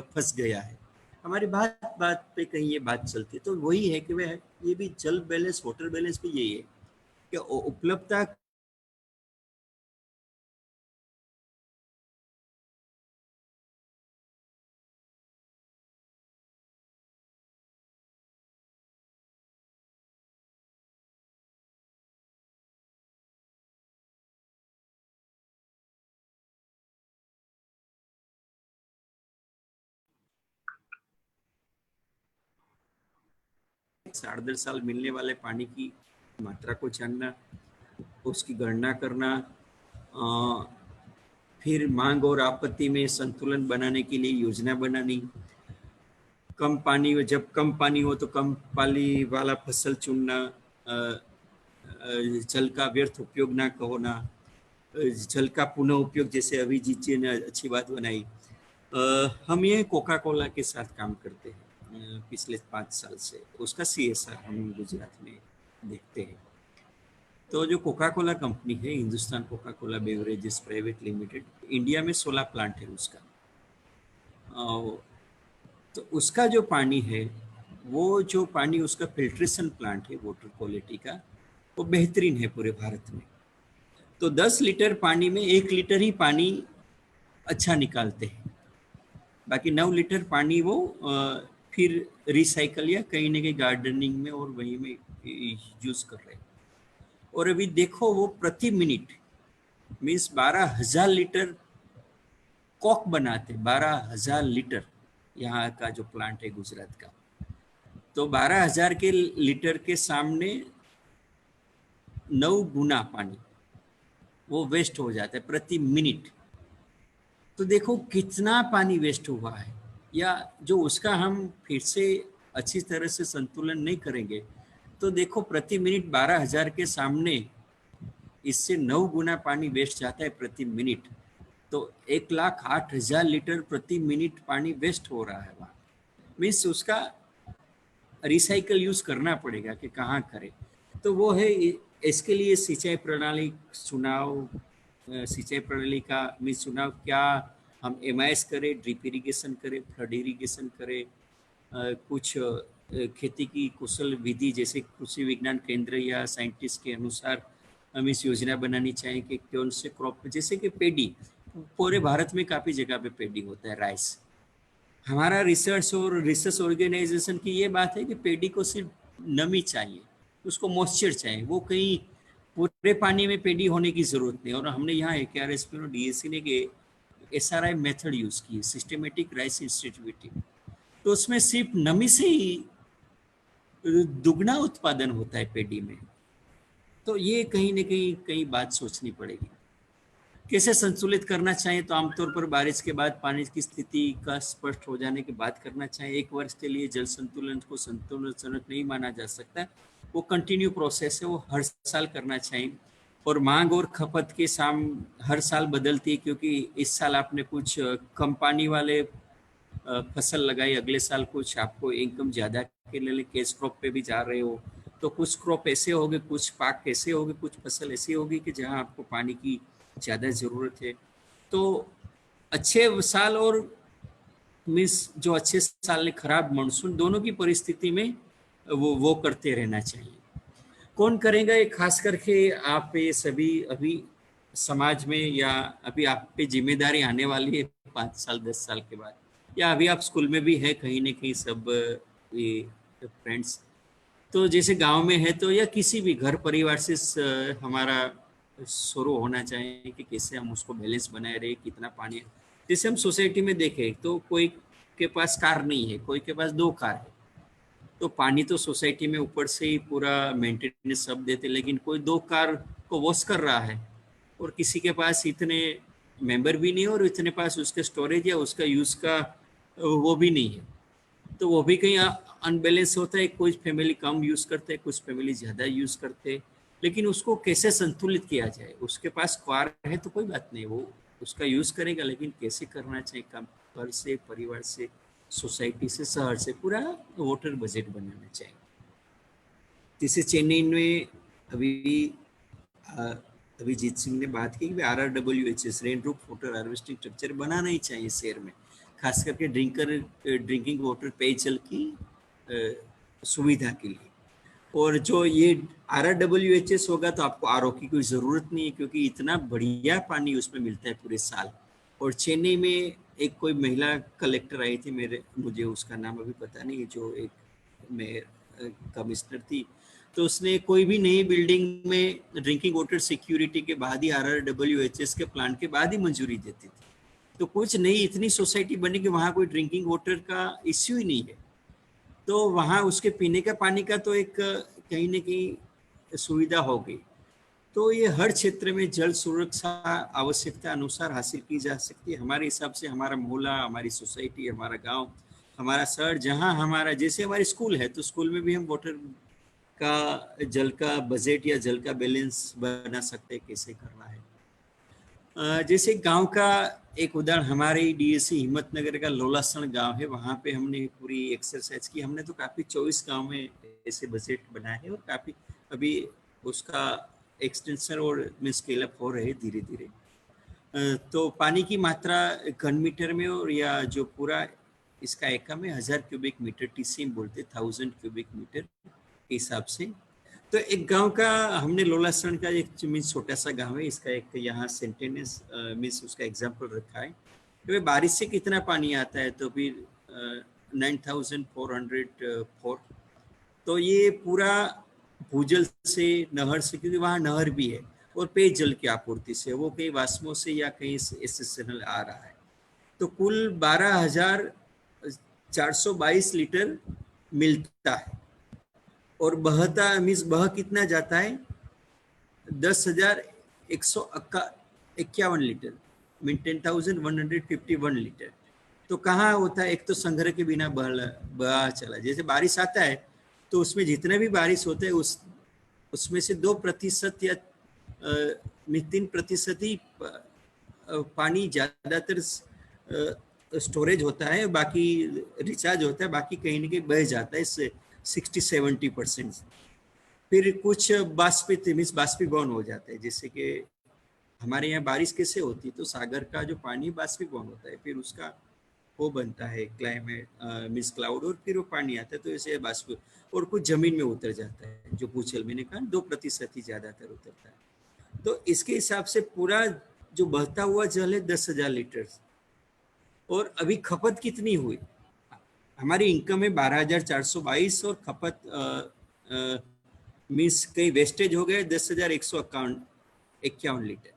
फंस गया है। हमारी बात पे कहीं ये बात चलती है, तो वही है कि वह ये भी जल बैलेंस, वाटर बैलेंस भी यही है कि उपलब्धता साढ़े 10 साल मिलने वाले पानी की मात्रा को जानना, उसकी गणना करना, फिर मांग और आपूर्ति में संतुलन बनाने के लिए योजना बनानी, जब कम पानी हो तो कम पानी वाला फसल चुनना, जल का व्यर्थ उपयोग ना होना, जल का पुनः उपयोग, जैसे अभिजीत जी ने अच्छी बात बनाई। हम ये कोका कोला के साथ काम करते हैं पिछले 5 साल से, उसका CSR हम गुजरात में देखते हैं। तो जो कोका कोला कंपनी है, Hindustan Coca Cola beverages private limited, India में 16 प्लांट है उसका। तो उसका जो पानी है, वो जो पानी उसका फिल्ट्रेशन प्लांट है वाटर क्वालिटी का, वो बेहतरीन है पूरे भारत में। तो 10 लीटर पानी में 1 लीटर ही पानी अच्छा निकालते हैं, बाकी 9 लीटर पानी वो फिर रिसाइकल या कहीं ना कहीं गार्डनिंग में और वहीं में यूज़ कर रहे हैं। और अभी देखो वो प्रति मिनट मीन्स 12,000 लीटर कॉक बनाते, 12,000 लीटर यहाँ का जो प्लांट है गुजरात का। तो 12,000 के लीटर के सामने 9 गुना पानी वो वेस्ट हो जाता है प्रति मिनट। तो देखो कितना पानी वेस्ट हुआ है, या जो उसका हम फिर से अच्छी तरह से संतुलन नहीं करेंगे तो देखो प्रति मिनट 12,000 के सामने इससे 9 गुना पानी वेस्ट जाता है प्रति मिनट। तो 1,08,000 लीटर प्रति मिनट पानी वेस्ट हो रहा है वहाँ। मीन्स उसका रिसाइकल यूज़ करना पड़ेगा कि कहाँ करें। तो वो है, इसके लिए सिंचाई प्रणाली चुनाव, सिंचाई प्रणाली का मीन्स चुनाव, क्या हम MIS करें, ड्रिप इरिगेशन करें, फ्लड इरिगेशन करें, कुछ खेती की कुशल विधि जैसे कृषि विज्ञान केंद्र या साइंटिस्ट के अनुसार हम इस योजना बनानी चाहिए कि कौन से क्रॉप, जैसे कि पेडी, पूरे भारत में काफ़ी जगह पे पेडी होता है, राइस। हमारा रिसर्च ऑर्गेनाइजेशन की ये बात है कि पेडी को सिर्फ नमी चाहिए, उसको मॉइस्चर चाहिए, वो कहीं पूरे पानी में पेडी होने की ज़रूरत नहीं। और हमने यहाँ AKRSP और DSC ने के SRI मेथड यूज़ की, सिस्टमेटिक राइस इंस्टीट्यूट, तो उसमें सिर्फ नमी से ही दुगना उत्पादन होता है पेडी में। तो ये कहीं न कहीं बात सोचनी पड़ेगी। कैसे संतुलित करना चाहिए, तो आमतौर पर बारिश के बाद पानी की स्थिति का स्पष्ट हो जाने के बाद करना चाहिए। एक वर्ष के लिए जल संतुलन को संतुलनजनक नहीं माना जा सकता, वो कंटिन्यू प्रोसेस है, वो हर साल करना चाहिए। और मांग और खपत के हर साल बदलती है, क्योंकि इस साल आपने कुछ कम पानी वाले फसल लगाई, अगले साल कुछ आपको इनकम ज़्यादा के लिए कैश क्रॉप पे भी जा रहे हो, तो कुछ क्रॉप ऐसे होंगे, कुछ पाक ऐसे होंगे, कुछ फसल ऐसी होगी कि जहां आपको पानी की ज़्यादा ज़रूरत है। तो अच्छे साल और जो अच्छे साल ने खराब मानसून, दोनों की परिस्थिति में वो करते रहना चाहिए। कौन करेगा ये, खास करके आप ये सभी अभी समाज में, या अभी आप पे जिम्मेदारी आने वाली है 5 साल 10 साल के बाद, या अभी आप स्कूल में भी है कहीं न कहीं सब ये फ्रेंड्स, तो जैसे गांव में है तो, या किसी भी घर परिवार से हमारा शुरू होना चाहिए कि कैसे हम उसको बैलेंस बनाए रहे, कितना पानी। जैसे हम सोसाइटी में देखें तो कोई के पास कार नहीं है, कोई के पास 2 कार है, तो पानी तो सोसाइटी में ऊपर से ही पूरा मेंटेनेंस सब देते, लेकिन कोई 2 कार को वॉश कर रहा है और किसी के पास इतने मेंबर भी नहीं और इतने पास उसके स्टोरेज या उसका यूज़ का वो भी नहीं है, तो वो भी कहीं अनबैलेंस होता है। कुछ फैमिली कम यूज़ करते हैं, कुछ फैमिली ज़्यादा यूज़ करते हैं, लेकिन उसको कैसे संतुलित किया जाए। उसके पास कार है तो कोई बात नहीं, वो उसका यूज़ करेगा, लेकिन कैसे करना चाहिए, कम घर से, परिवार से, सोसाइटी से, शहर से, पूरा वाटर बजट बनाना चाहिए। जैसे चेन्नई में अभिजीत सिंह ने बात की कि RRWHS, rain roof water harvesting structure बनाना ही चाहिए शहर में, खास करके ड्रिंकिंग वाटर, पेयजल की सुविधा के लिए। और जो ये RRWHS होगा तो आपको RO की कोई ज़रूरत नहीं है, क्योंकि इतना बढ़िया पानी उसमें मिलता है पूरे साल। और चेन्नई में एक कोई महिला कलेक्टर आई थी, मुझे उसका नाम अभी पता नहीं, जो एक कमिश्नर थी, तो उसने कोई भी नई बिल्डिंग में ड्रिंकिंग वाटर सिक्योरिटी के बाद ही RRWHS के प्लांट के बाद ही मंजूरी देती थी। तो कुछ नई इतनी सोसाइटी बनी कि वहाँ कोई ड्रिंकिंग वाटर का इश्यू ही नहीं है, तो वहाँ उसके पीने का पानी का तो एक कहीं न कहीं सुविधा हो गई। तो ये हर क्षेत्र में जल सुरक्षा आवश्यकता अनुसार हासिल की जा सकती है। हमारे हिसाब से हमारा मोहल्ला, हमारी सोसाइटी, हमारा गांव, हमारा शहर, जहां हमारा, जैसे हमारी स्कूल है तो स्कूल में भी हम वाटर का, जल का बजट या जल का बैलेंस बना सकते हैं, कैसे करना है। जैसे गांव का एक उदाहरण, हमारे DSC हिम्मतनगर का लोलासण गांव है, वहाँ पे हमने पूरी एक्सरसाइज की। हमने तो काफ़ी 24 गांव में ऐसे बजट बनाए हैं और काफ़ी अभी उसका एक्सटेंशन और में स्केल अप हो रहे धीरे धीरे। तो पानी की मात्रा घन मीटर में, और या जो पूरा इसका एकम में 1000 क्यूबिक मीटर, TCM बोलते, 1000 क्यूबिक मीटर के हिसाब से। तो एक गांव का हमने लोलासण का एक मीन्स छोटा सा गांव है, इसका एक यहाँ सेंटेंस मीन्स उसका एग्जाम्पल रखा है कि बारिश से कितना पानी आता है, तो फिर 9404। तो ये पूरा भूजल से, नहर से, क्योंकि वहाँ नहर भी है, और पेयजल की आपूर्ति से, वो कहीं वास्मो से या कहीं SSNL आ रहा है। तो कुल 12,422 लीटर मिलता है, और बहता मीन्स बह कितना जाता है, 10,151 लीटर, मीन 10,151 लीटर। तो कहाँ होता है, एक तो संग्रह के बिना बहा चला। जैसे बारिश आता है तो उसमें जितने भी बारिश होते हैं उसमें से 2% या 3% ही पानी ज़्यादातर स्टोरेज होता है, बाकी रिचार्ज होता है, बाकी कहीं ना कहीं बह जाता है, इससे 60-70%। फिर कुछ बाष्पीभवन हो जाता है। जैसे कि हमारे यहाँ बारिश कैसे होती है, तो सागर का जो पानी बाष्पीभवन होता है, फिर उसका वो बनता है क्लाइमेट मीन्स क्लाउड, और फिर वो पानी आता है तो ऐसे बाष्प, और कुछ जमीन में उतर जाता है, जो भूजल मैंने कहा 2% ही ज्यादातर उतरता है। तो इसके हिसाब से पूरा जो बहता हुआ जल है 10,000 लीटर, और अभी खपत कितनी हुई, हमारी इनकम है 12,422 और खपत मीन्स कहीं वेस्टेज हो गए 10,151 लीटर।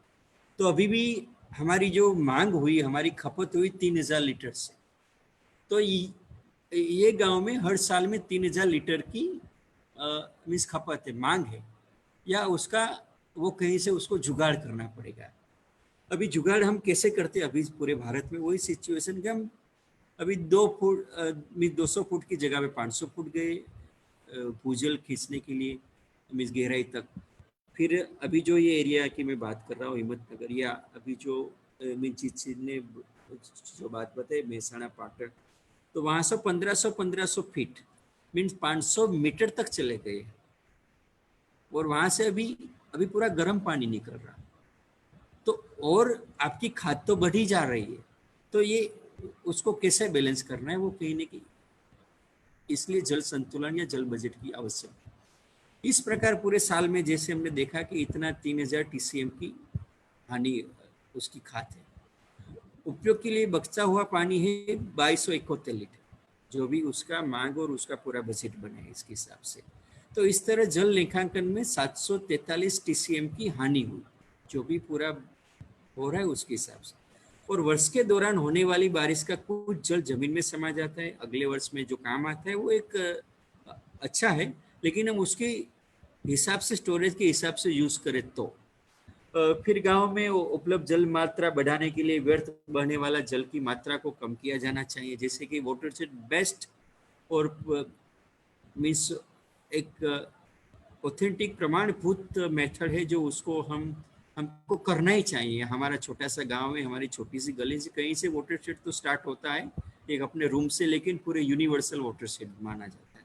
तो अभी भी हमारी जो मांग हुई, हमारी खपत हुई 3,000 लीटर से। तो ये गांव में हर साल में 3,000 लीटर की मीन्स खपत है, मांग है, या उसका वो कहीं से उसको जुगाड़ करना पड़ेगा। अभी जुगाड़ हम कैसे करते हैं, अभी पूरे भारत में वही सिचुएशन कि हम अभी 200 फुट की जगह पे 500 फुट गए भूजल खींचने के लिए मीन्स गहराई तक। फिर अभी जो ये एरिया की मैं बात कर रहा हूँ हिम्मतनगर, या अभी जो मीन्स ने जो बात बताई मेहसाणा पाटन, तो वहाँ से 1500 फीट मीन्स 500 मीटर तक चले गए, और वहाँ से अभी पूरा गर्म पानी निकल रहा। तो और आपकी खाद तो बढ़ी जा रही है, तो ये उसको कैसे बैलेंस करना है वो कहीं ना कहीं, इसलिए जल संतुलन या जल बजट की आवश्यकता। इस प्रकार पूरे साल में जैसे हमने देखा कि इतना 3,000 TCM की हानि उसकी खाद है, उपयोग के लिए बचा हुआ पानी है 2271 लीटर, जो भी उसका मांग और उसका पूरा बजट बने इसके हिसाब से। तो इस तरह जल लेखांकन में 743 TCM की हानि हुई, जो भी पूरा हो रहा है उसके हिसाब से। और वर्ष के दौरान होने वाली बारिश का कुछ जल जमीन में समा जाता है, अगले वर्ष में जो काम आता है वो एक अच्छा है, लेकिन हम उसके हिसाब से स्टोरेज के हिसाब से यूज करें तो। फिर गांव में उपलब्ध जल मात्रा बढ़ाने के लिए व्यर्थ बहने वाला जल की मात्रा को कम किया जाना चाहिए, जैसे कि वाटरशेड बेस्ट और मीन्स एक ऑथेंटिक प्रमाणभूत मेथड है जो उसको हमको करना ही चाहिए। हमारा छोटा सा गांव है, हमारी छोटी सी गली से कहीं से वाटरशेड तो स्टार्ट होता है एक अपने रूम से, लेकिन पूरे यूनिवर्सल वाटरशेड माना जाता है।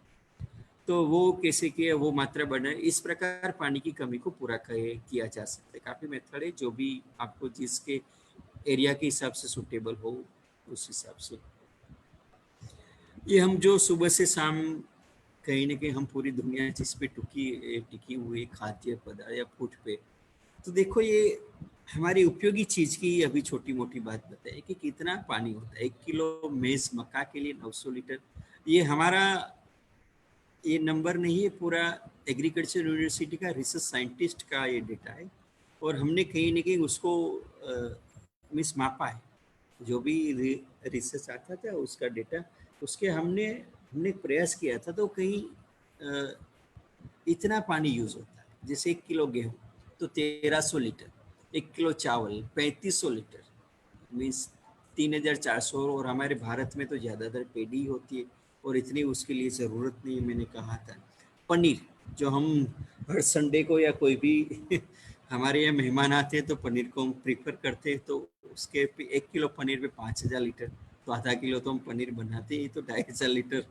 तो वो कैसे किया, वो मात्रा बढ़ाए, इस प्रकार पानी की कमी को पूरा किया जा सकता है। काफ़ी मेथड है, जो भी आपको जिसके एरिया के हिसाब से सूटेबल हो उस हिसाब से। ये हम जो सुबह से शाम कहीं ना कहीं हम पूरी दुनिया जिस पे टिकी हुई खाद्य पदार्थ या फूड पे, तो देखो ये हमारी उपयोगी चीज की अभी छोटी मोटी बात बताइए कि कितना पानी होता है। 1 किलो मेज मक्का के लिए 900 लीटर, ये हमारा ये नंबर नहीं है, पूरा एग्रीकल्चर यूनिवर्सिटी का रिसर्च साइंटिस्ट का ये डेटा है, और हमने कहीं ना कहीं उसको मिस मापा है, जो भी रिसर्च आता था उसका डेटा, उसके हमने प्रयास किया था। तो कहीं इतना पानी यूज होता है, जैसे 1 किलो गेहूँ तो 1300 लीटर, 1 किलो चावल 3500 लीटर मीन्स 3,400, और हमारे भारत में तो ज़्यादातर पेडी होती है और इतनी उसके लिए ज़रूरत नहीं है। मैंने कहा था पनीर, जो हम हर संडे को या कोई भी हमारे यहाँ मेहमान आते हैं तो पनीर को हम प्रीफर करते हैं, तो उसके 1 किलो पनीर पे 5,000 लीटर, तो आधा किलो तो हम पनीर बनाते ही, तो 2,500 लीटर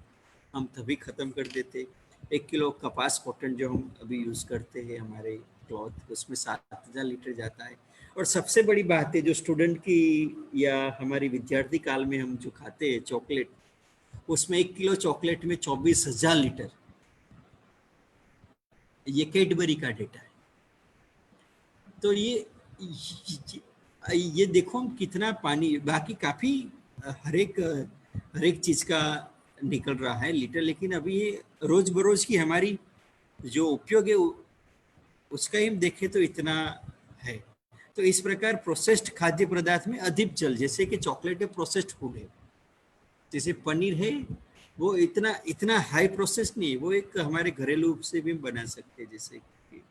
हम तभी ख़त्म कर देते। 1 किलो कपास कॉटन जो हम अभी यूज़ करते हैं हमारे क्लॉथ, उसमें 7,000 लीटर जाता है। और सबसे बड़ी बात है जो स्टूडेंट की या हमारी विद्यार्थी काल में हम जो खाते हैं चॉकलेट, उसमें 1 किलो चॉकलेट में 24,000 लीटर, ये कैडबरी का डेटा है। तो ये देखो हम कितना पानी, बाकी काफ़ी हर एक चीज़ का निकल रहा है लीटर, लेकिन अभी ये रोज बरोज की हमारी जो उपयोग है उसका ही हम देखें तो इतना है। तो इस प्रकार प्रोसेस्ड खाद्य पदार्थ में अधिक जल, जैसे कि चॉकलेट है प्रोसेस्ड फूड है, जैसे पनीर है वो इतना हाई प्रोसेस नहीं है, वो एक हमारे घरेलू रूप से भी बना सकते हैं, जैसे कि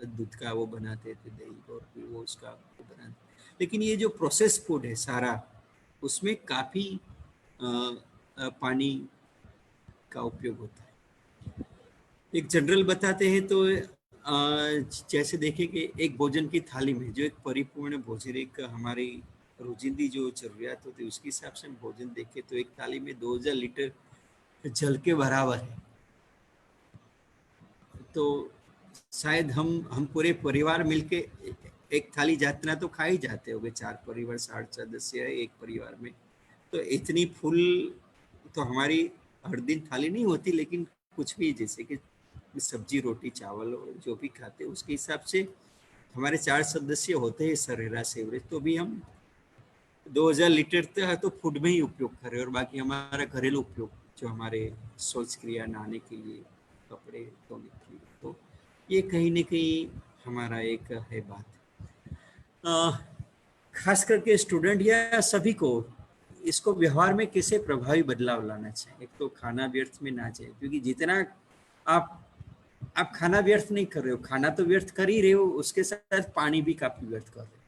दूध का वो बनाते थे दही, और फिर वो उसका बनाते, लेकिन ये जो प्रोसेस फूड है सारा, उसमें काफ़ी पानी का उपयोग होता है। एक जनरल बताते हैं तो जैसे देखें कि एक भोजन की थाली में जो एक परिपूर्ण भोजन, एक हमारी रोजिंदी जो जरूरियात होती है उसके हिसाब से हम भोजन देखें तो एक थाली में 2,000 लीटर जल के बराबर है। तो शायद हम पूरे परिवार मिलके एक थाली जितना तो खा ही जाते होंगे, 4 परिवार 60 सदस्य है एक परिवार में, तो इतनी फुल तो हमारी हर दिन थाली नहीं होती, लेकिन कुछ भी जैसे कि सब्जी रोटी चावल और जो भी खाते हैं उसके हिसाब से हमारे 4 सदस्य होते हैं सरेराश एवरेज, तो भी हम 2000 लीटर तो फूड में ही उपयोग कर रहे हैं, और बाकी हमारा घरेलू उपयोग जो हमारे शौच क्रिया, नहाने के लिए, कपड़े धोने के लिए, तो ये कहीं ना कहीं हमारा एक है बात। खास करके स्टूडेंट या सभी को इसको व्यवहार में कैसे प्रभावी बदलाव लाना चाहिए। एक तो खाना व्यर्थ में ना जाए, क्योंकि जितना आप खाना व्यर्थ नहीं कर रहे हो, खाना तो व्यर्थ कर ही रहे हो, उसके साथ पानी भी काफी व्यर्थ कर रहे हो।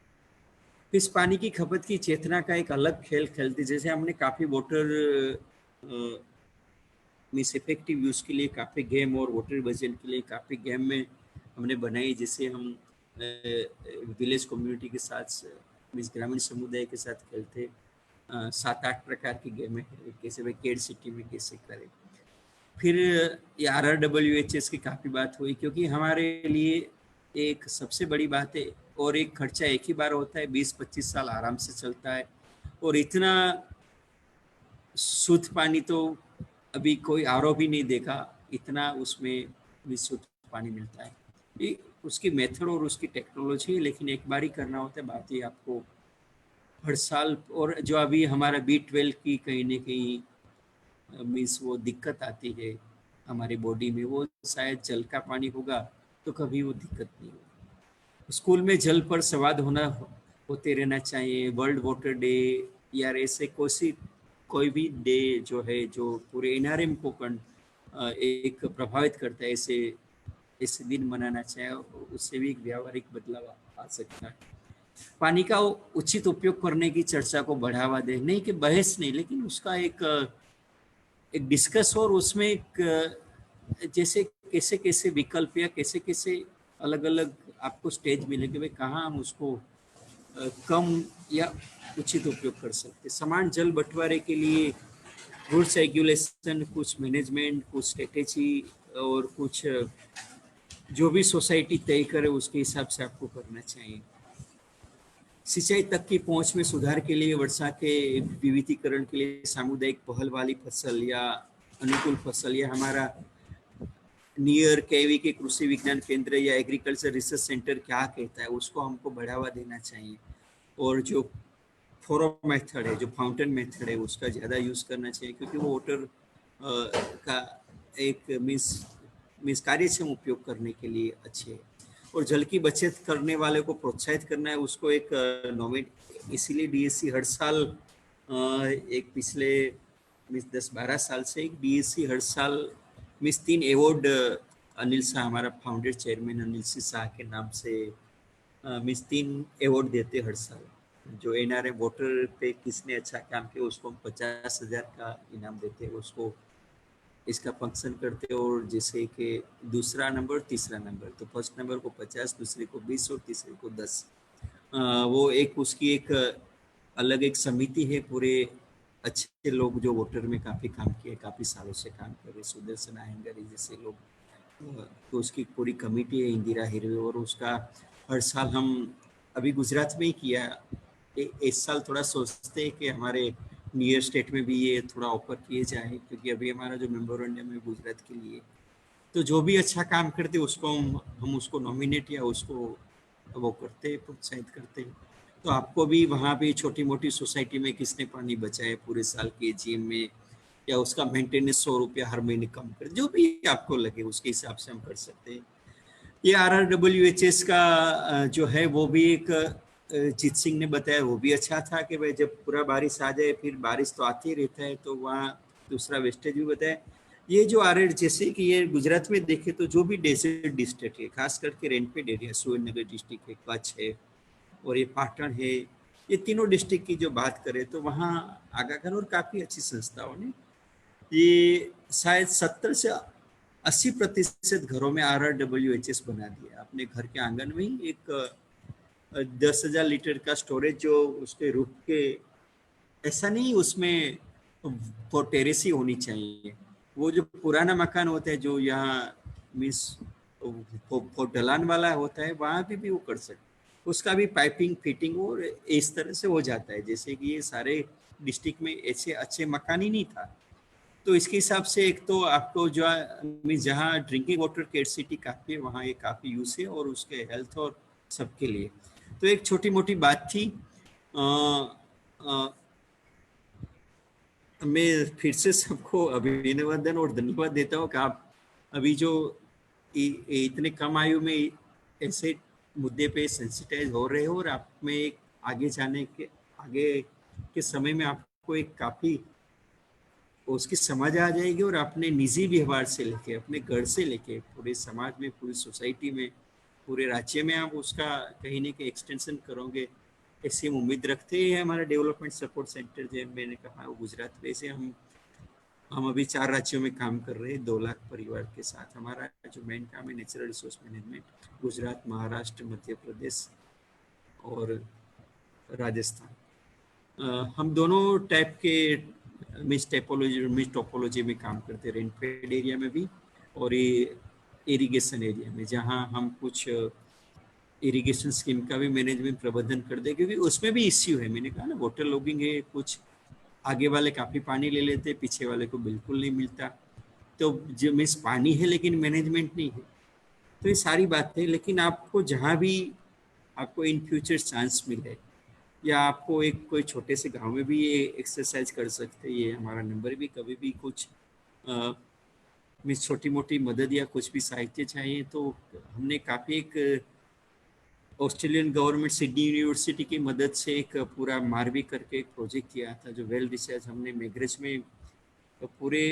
इस पानी की खपत की चेतना का एक अलग खेल खेलती, जैसे हमने काफी वाटर मीन्स इफेक्टिव यूज के लिए काफी गेम और वाटर बजट के लिए काफी गेम में हमने बनाई, जैसे हम विलेज कम्युनिटी के साथ मीन्स ग्रामीण समुदाय के साथ खेलते 7-8 प्रकार की गेम है, कैसे भाई केड सिटी में कैसे करें। फिर ये RRWHS की काफ़ी बात हुई, क्योंकि हमारे लिए एक सबसे बड़ी बात है, और एक खर्चा एक ही बार होता है, 20-25 साल आराम से चलता है, और इतना शुद्ध पानी तो अभी कोई RO भी नहीं देखा, इतना उसमें भी शुद्ध पानी मिलता है। ये उसकी मेथड और उसकी टेक्नोलॉजी है, लेकिन एक बार ही करना होता है, बात ही आपको हर साल। और जो अभी हमारा B12 की कहीं ना कहीं मीन्स वो दिक्कत आती है हमारी बॉडी में, वो शायद जल का पानी होगा तो कभी वो दिक्कत नहीं होगी। स्कूल में जल पर संवाद होते रहना चाहिए। वर्ल्ड वाटर डे या ऐसे कोई भी डे जो है जो पूरे NRM को एक प्रभावित करता है, ऐसे दिन मनाना चाहिए, उससे भी एक व्यावहारिक बदलाव आ सकता है। पानी का उचित उपयोग करने की चर्चा को बढ़ावा दे, नहीं कि बहस नहीं, लेकिन उसका एक डिस्कस, और उसमें एक जैसे कैसे कैसे विकल्प या कैसे कैसे अलग अलग आपको स्टेज मिले कि भाई कहाँ हम उसको कम या उचित उपयोग कर सकते। समान जल बंटवारे के लिए रूल्स रेगुलेशन, कुछ मैनेजमेंट, कुछ स्ट्रेटेजी, और कुछ जो भी सोसाइटी तय करे उसके हिसाब से आपको करना चाहिए। सिंचाई तक की पहुंच में सुधार के लिए वर्षा के विविधीकरण के लिए सामुदायिक पहल वाली फसल या अनुकूल फसल, या हमारा नियर केवी के कृषि विज्ञान केंद्र या एग्रीकल्चर रिसर्च सेंटर क्या कहता है, उसको हमको बढ़ावा देना चाहिए। और जो फोरो मेथड है, जो फाउंटेन मेथड है, उसका ज़्यादा यूज़ करना चाहिए, क्योंकि वो वाटर का एक मीन्स कार्यक्षम उपयोग करने के लिए अच्छे है। और जल की बचत करने वाले को प्रोत्साहित करना है, उसको एक इसीलिए DSC हर साल एक पिछले 10-12 साल से एक DSC हर साल 3 अवार्ड अनिल शाह, हमारा फाउंडर चेयरमैन अनिल शाह के नाम से 3 अवार्ड देते हर साल। जो NRM वाटर पे किसने अच्छा काम किया उसको हम 50,000 का इनाम देते हैं, उसको इसका फंक्शन करते, और जैसे कि दूसरा नंबर, तीसरा नंबर, तो फर्स्ट नंबर को 50, दूसरे को 20 और तीसरे को 10। वो एक उसकी एक अलग एक समिति है, पूरे अच्छे लोग जो वाटर में काफ़ी काम किए, काफ़ी सालों से काम कर रहे, सुदर्शन आयंगरी जैसे लोग, तो उसकी पूरी कमेटी है, इंदिरा हिरवे, और उसका हर साल हम अभी गुजरात में ही किया। इस साल थोड़ा सोचते हैं कि हमारे नियर स्टेट में भी ये थोड़ा ऑफर किए जाए, क्योंकि अभी हमारा जो मेमोरेंडम है गुजरात के लिए, तो जो भी अच्छा काम करते उसको हम उसको नॉमिनेट या उसको वो करते, प्रोत्साहित करते। तो आपको भी वहाँ भी छोटी मोटी सोसाइटी में किसने पानी बचाया पूरे साल के AGM में, या उसका मेंटेनेंस 100 रुपया हर महीने कम कर, जो भी आपको लगे उसके हिसाब से हम कर सकते हैं। ये RRWHS का जो है वो भी एक जीत सिंह ने बताया, वो भी अच्छा था कि भाई जब पूरा बारिश आ जाए, फिर बारिश तो आती रहता है, तो वहाँ दूसरा वेस्टेज भी बताया। ये जो जैसे कि ये गुजरात में देखे तो जो भी डेजर्ट डिस्ट्रिक्ट है, खास करके रेनफेड एरिया, सुरेंद्रनगर डिस्ट्रिक्ट है, कच्छ है, और ये पाटन है, ये तीनों डिस्ट्रिक्ट की जो बात करें तो वहाँ आगाखान और काफ़ी अच्छी संस्थाओं ने ये शायद 70 से 80% घरों में RRWHS बना दिया। अपने घर के आंगन में ही एक 10,000 लीटर का स्टोरेज, जो उसके रूफ के ऐसा नहीं उसमें वो टेरेस ही होनी चाहिए, वो जो पुराना मकान होता है जो यहाँ मीन्स ढलान वाला होता है, वहाँ भी वो कर सकते। उसका भी पाइपिंग फिटिंग और इस तरह से हो जाता है। जैसे कि ये सारे डिस्ट्रिक्ट में ऐसे अच्छे मकान ही नहीं था, तो इसके हिसाब से एक तो आपको जो जहाँ ड्रिंकिंग वाटर स्कैर्सिटी काफ़ी है वहाँ ये काफ़ी यूज़ है, और उसके हेल्थ और सबके लिए। तो एक छोटी मोटी बात थी। मैं फिर से सबको अभिनंदन और धन्यवाद देता हूँ कि आप अभी जो इतने कम आयु में ऐसे मुद्दे पे सेंसिटाइज हो रहे हो, और आप में एक आगे के समय में आपको एक काफ़ी उसकी समझ आ जाएगी, और अपने निजी व्यवहार से लेके, अपने घर से लेके, पूरे समाज में, पूरी सोसाइटी में, पूरे राज्य में आप उसका कहीं ना कहीं एक्सटेंशन करोगे, ऐसी हम उम्मीद रखते हैं। हमारा डेवलपमेंट सपोर्ट सेंटर जो मैंने कहा वो गुजरात में से हम अभी 4 राज्यों में काम कर रहे हैं 2 लाख परिवार के साथ। हमारा जो मेन काम है natural resource management, Gujarat, Maharashtra, Madhya Pradesh और राजस्थान। हम दोनों टाइप के मिस टोपोलॉजी में काम करते हैं, रेनफेड एरिया में भी और ये इरिगेशन एरिया में, जहाँ हम कुछ इरिगेशन स्कीम का भी मैनेजमेंट प्रबंधन करते हैं, क्योंकि उसमें भी इश्यू है। मैंने कहा ना, वाटर लॉगिंग है, कुछ आगे वाले काफ़ी पानी ले लेते, पीछे वाले को बिल्कुल नहीं मिलता। तो जो मीन्स पानी है लेकिन मैनेजमेंट नहीं है। तो ये सारी बातें, लेकिन आपको जहाँ भी आपको इन फ्यूचर चांस मिले, या आपको एक कोई छोटे से गांव में भी ये एक्सरसाइज कर सकते हैं। ये हमारा नंबर भी, कभी भी कुछ मीन्स छोटी मोटी मदद या कुछ भी साहित्य चाहिए तो हमने काफ़ी एक ऑस्ट्रेलियन गवर्नमेंट सिडनी यूनिवर्सिटी की मदद से एक पूरा मारवी करके एक प्रोजेक्ट किया था, जो वेल रिसर्च हमने मेग्रेज में पूरे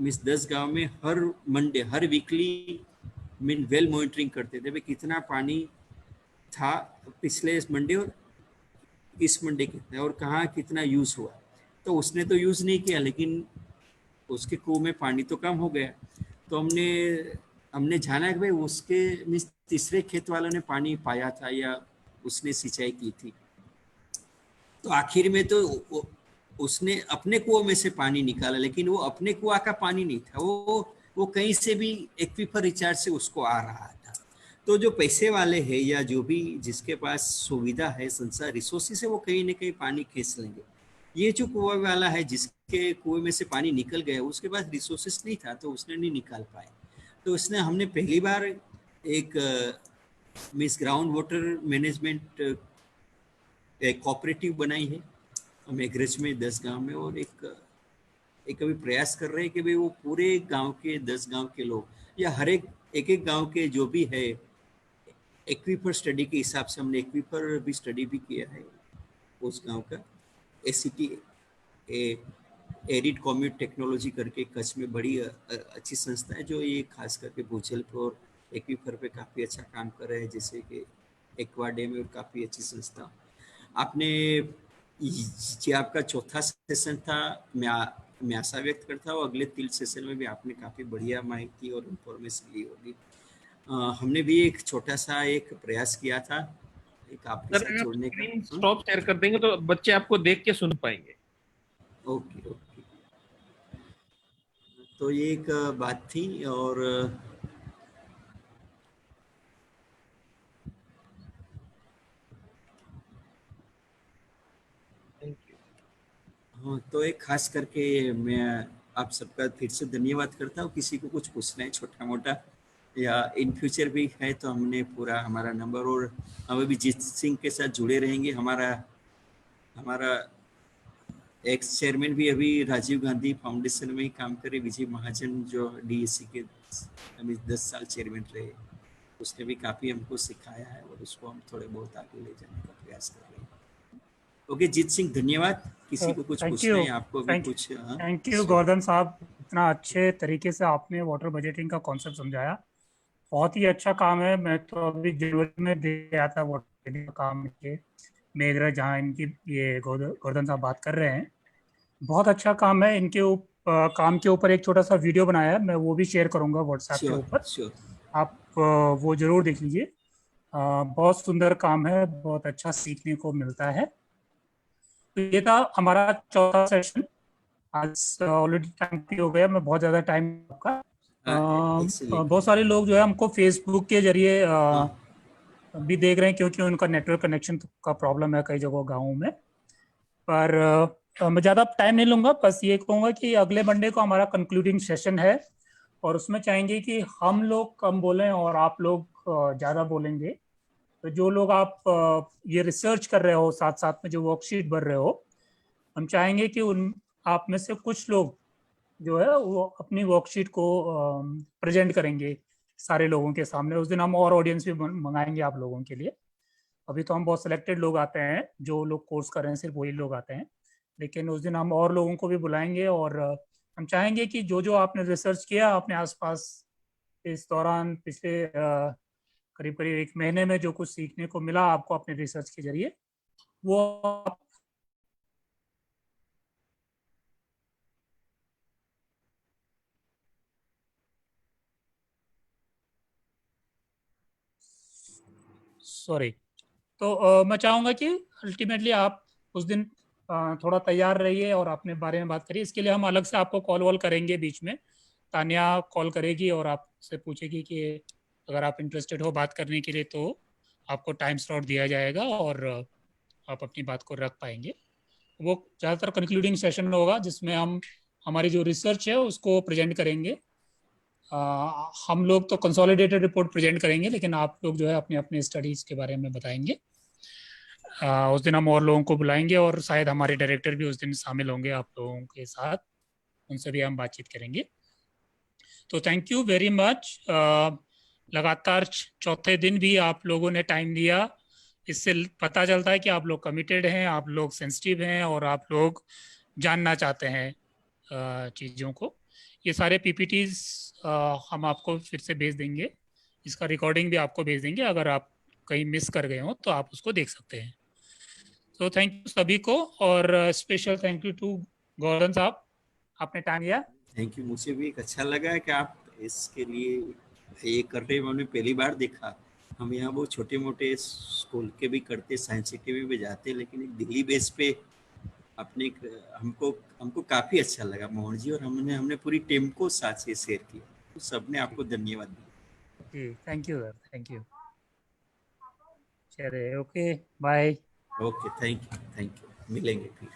मीन्स 10 गांव में हर मंडे, हर वीकली वेल मॉनिटरिंग करते थे, भाई कितना पानी था पिछले मंडे और इस मंडे कितना, और कहाँ कितना यूज़ हुआ। तो उसने तो यूज़ नहीं किया, लेकिन उसके कुएं में पानी तो कम हो गया। तो हमने जाना कि भाई उसके मीन्स तीसरे खेत वालों ने पानी पाया था या उसने सिंचाई की थी। तो आखिर में तो उसने अपने कुओं में से पानी निकाला, लेकिन वो अपने कुआं का पानी नहीं था, वो कहीं से भी एक्वीफर रिचार्ज से उसको आ रहा था। तो जो पैसे वाले हैं या जो भी जिसके पास सुविधा है, संसार रिसोर्सेस है, वो कहीं ना कहीं पानी खींच लेंगे। ये जो कुआं वाला है, जिसके कुएं में से पानी निकल गया, उसके पास रिसोर्सेस नहीं था, तो उसने नहीं निकाल पाया। तो हमने पहली बार एक मीन्स ग्राउंड वाटर मैनेजमेंट एक कोऑपरेटिव बनाई है मेग्रेज में 10 गांव में, और एक अभी प्रयास कर रहे हैं कि भाई वो पूरे गांव के 10 गांव के लोग, या हर एक गांव के जो भी है, एक्वीफर स्टडी के हिसाब से हमने एक्वीफर भी स्टडी भी किया है उस गांव का। एसीटी एरिड कम्यूट टेक्नोलॉजी करके कच्छ में बड़ी अच्छी संस्था है, जो ये खास करके भूजल पर और एक्वीफर पे काफ़ी अच्छा काम कर रहे हैं, जैसे कि एक्वाडे में, और काफ़ी अच्छी संस्था। आपने ये आपका चौथा सेशन था, मैं आशा व्यक्त करता हूँ अगले 3 सेशन में भी आपने काफ़ी बढ़िया माहिती और इन्फॉर्मेशन ली होगी। हमने भी एक छोटा सा एक प्रयास किया था एक आपके साथ जोड़ने का। स्टॉप शेयर कर देंगे तो बच्चे आपको देख के सुन पाएंगे। ओके। तो ये एक बात थी, और हाँ, तो एक खास करके मैं आप सबका फिर से धन्यवाद करता हूँ। किसी को कुछ पूछना है छोटा मोटा या इन फ्यूचर भी है तो हमने पूरा हमारा नंबर, और हम अभी जीत सिंह के साथ जुड़े रहेंगे। हमारा एक्स चेयरमैन भी अभी राजीव गांधी फाउंडेशन में ही काम करे, विजय महाजन जो डीएससी के अभी 10 साल चेयरमैन रहे, उसने भी काफ़ी हमको सिखाया है, और उसको हम थोड़े बहुत आगे ले जाने का प्रयास कर रहे हैं। ओके जीत सिंह, धन्यवाद। किसी को कुछ पूछना है, आपको भी कुछ? थैंक यू गोवर्धन साहब, इतना अच्छे तरीके से आपने वाटर बजटिंग का कॉन्सेप्ट समझाया। बहुत ही अच्छा काम है। मैं तो अभी जनवरी में दे आया था वाटर बजटिंग का काम के मेघरा, जहाँ इनकी ये गोवर्धन साहब बात कर रहे हैं। बहुत अच्छा काम है। इनके काम के ऊपर एक छोटा सा वीडियो बनाया है, मैं वो भी शेयर करूंगा व्हाट्सएप के ऊपर, आप वो जरूर देख लीजिए। बहुत सुंदर काम है, बहुत अच्छा सीखने को मिलता है। तो ये था हमारा चौथा सेशन। आज ऑलरेडी टाइम भी हो गया, मैं बहुत ज़्यादा टाइम आपका। बहुत सारे लोग जो है हमको फेसबुक के जरिए भी देख रहे हैं, क्योंकि उनका नेटवर्क कनेक्शन का प्रॉब्लम है कई जगह गाँव में। पर मैं ज़्यादा टाइम नहीं लूँगा, बस ये कहूँगा कि अगले मंडे को हमारा कंक्लूडिंग सेशन है और उसमें चाहेंगे कि हम लोग कम बोलें और आप लोग ज़्यादा बोलेंगे। तो जो लोग आप ये रिसर्च कर रहे हो, साथ साथ में जो वर्कशीट भर रहे हो, हम चाहेंगे कि उन आप में से कुछ लोग जो है वो अपनी वर्कशीट को प्रेजेंट करेंगे सारे लोगों के सामने। उस दिन हम और ऑडियंस भी मंगाएंगे आप लोगों के लिए। अभी तो हम बहुत सिलेक्टेड लोग आते हैं, जो लोग कोर्स कर रहे हैं सिर्फ वही लोग आते हैं, लेकिन उस दिन हम और लोगों को भी बुलाएंगे। और हम चाहेंगे कि जो जो आपने रिसर्च किया अपने आसपास इस दौरान, पिछले करीब करीब 1 महीने में जो कुछ सीखने को मिला आपको अपने रिसर्च के जरिए, वो आप सॉरी। तो मैं चाहूँगा कि अल्टीमेटली आप उस दिन थोड़ा तैयार रहिए और अपने बारे में बात करिए। इसके लिए हम अलग से आपको कॉल वॉल करेंगे बीच में। तानिया कॉल करेगी और आपसे पूछेगी कि अगर आप इंटरेस्टेड हो बात करने के लिए तो आपको टाइम स्लॉट दिया जाएगा और आप अपनी बात को रख पाएंगे। वो ज़्यादातर कंक्लूडिंग सेशन होगा जिसमें हम हमारी जो रिसर्च है उसको प्रेजेंट करेंगे। हम लोग तो कंसोलिडेटेड रिपोर्ट प्रेजेंट करेंगे, लेकिन आप लोग जो है अपने अपने स्टडीज़ के बारे में बताएंगे। उस दिन हम और लोगों को बुलाएंगे और शायद हमारे डायरेक्टर भी उस दिन शामिल होंगे आप लोगों के साथ, उनसे भी हम बातचीत करेंगे। तो थैंक यू वेरी मच। लगातार चौथे दिन भी आप लोगों ने टाइम दिया, इससे पता चलता है कि आप लोग कमिटेड हैं, आप लोग सेंसिटिव हैं और आप लोग जानना चाहते हैं चीज़ों को। ये सारे पीपीटीज हम आपको फिर से भेज देंगे, इसका रिकॉर्डिंग भी आपको भेज देंगे, अगर आप कहीं मिस कर गए हो तो आप उसको देख सकते हैं। तो थैंक यू सभी को, और special thank you to Gauran साहब, आपने टाइम दिया। Thank you. मुझे भी एक अच्छा लगा कि आप इसके लिए ये कर रहे हैं, मैंने पहली बार देखा। हम यहाँ वो छोटे मोटे स्कूल के भी करते, साइंस एक्टिविटी में जाते, लेकिन एक दिल्ली बेस पे अपने हमको काफ़ी अच्छा लगा मोहन जी, और हमने पूरी टीम को साथ से शेयर किया। तो सबने आपको धन्यवाद दिया। जी thank you sir, thank you. चलिए okay bye. Okay, thank you, मिलेंगे फिर।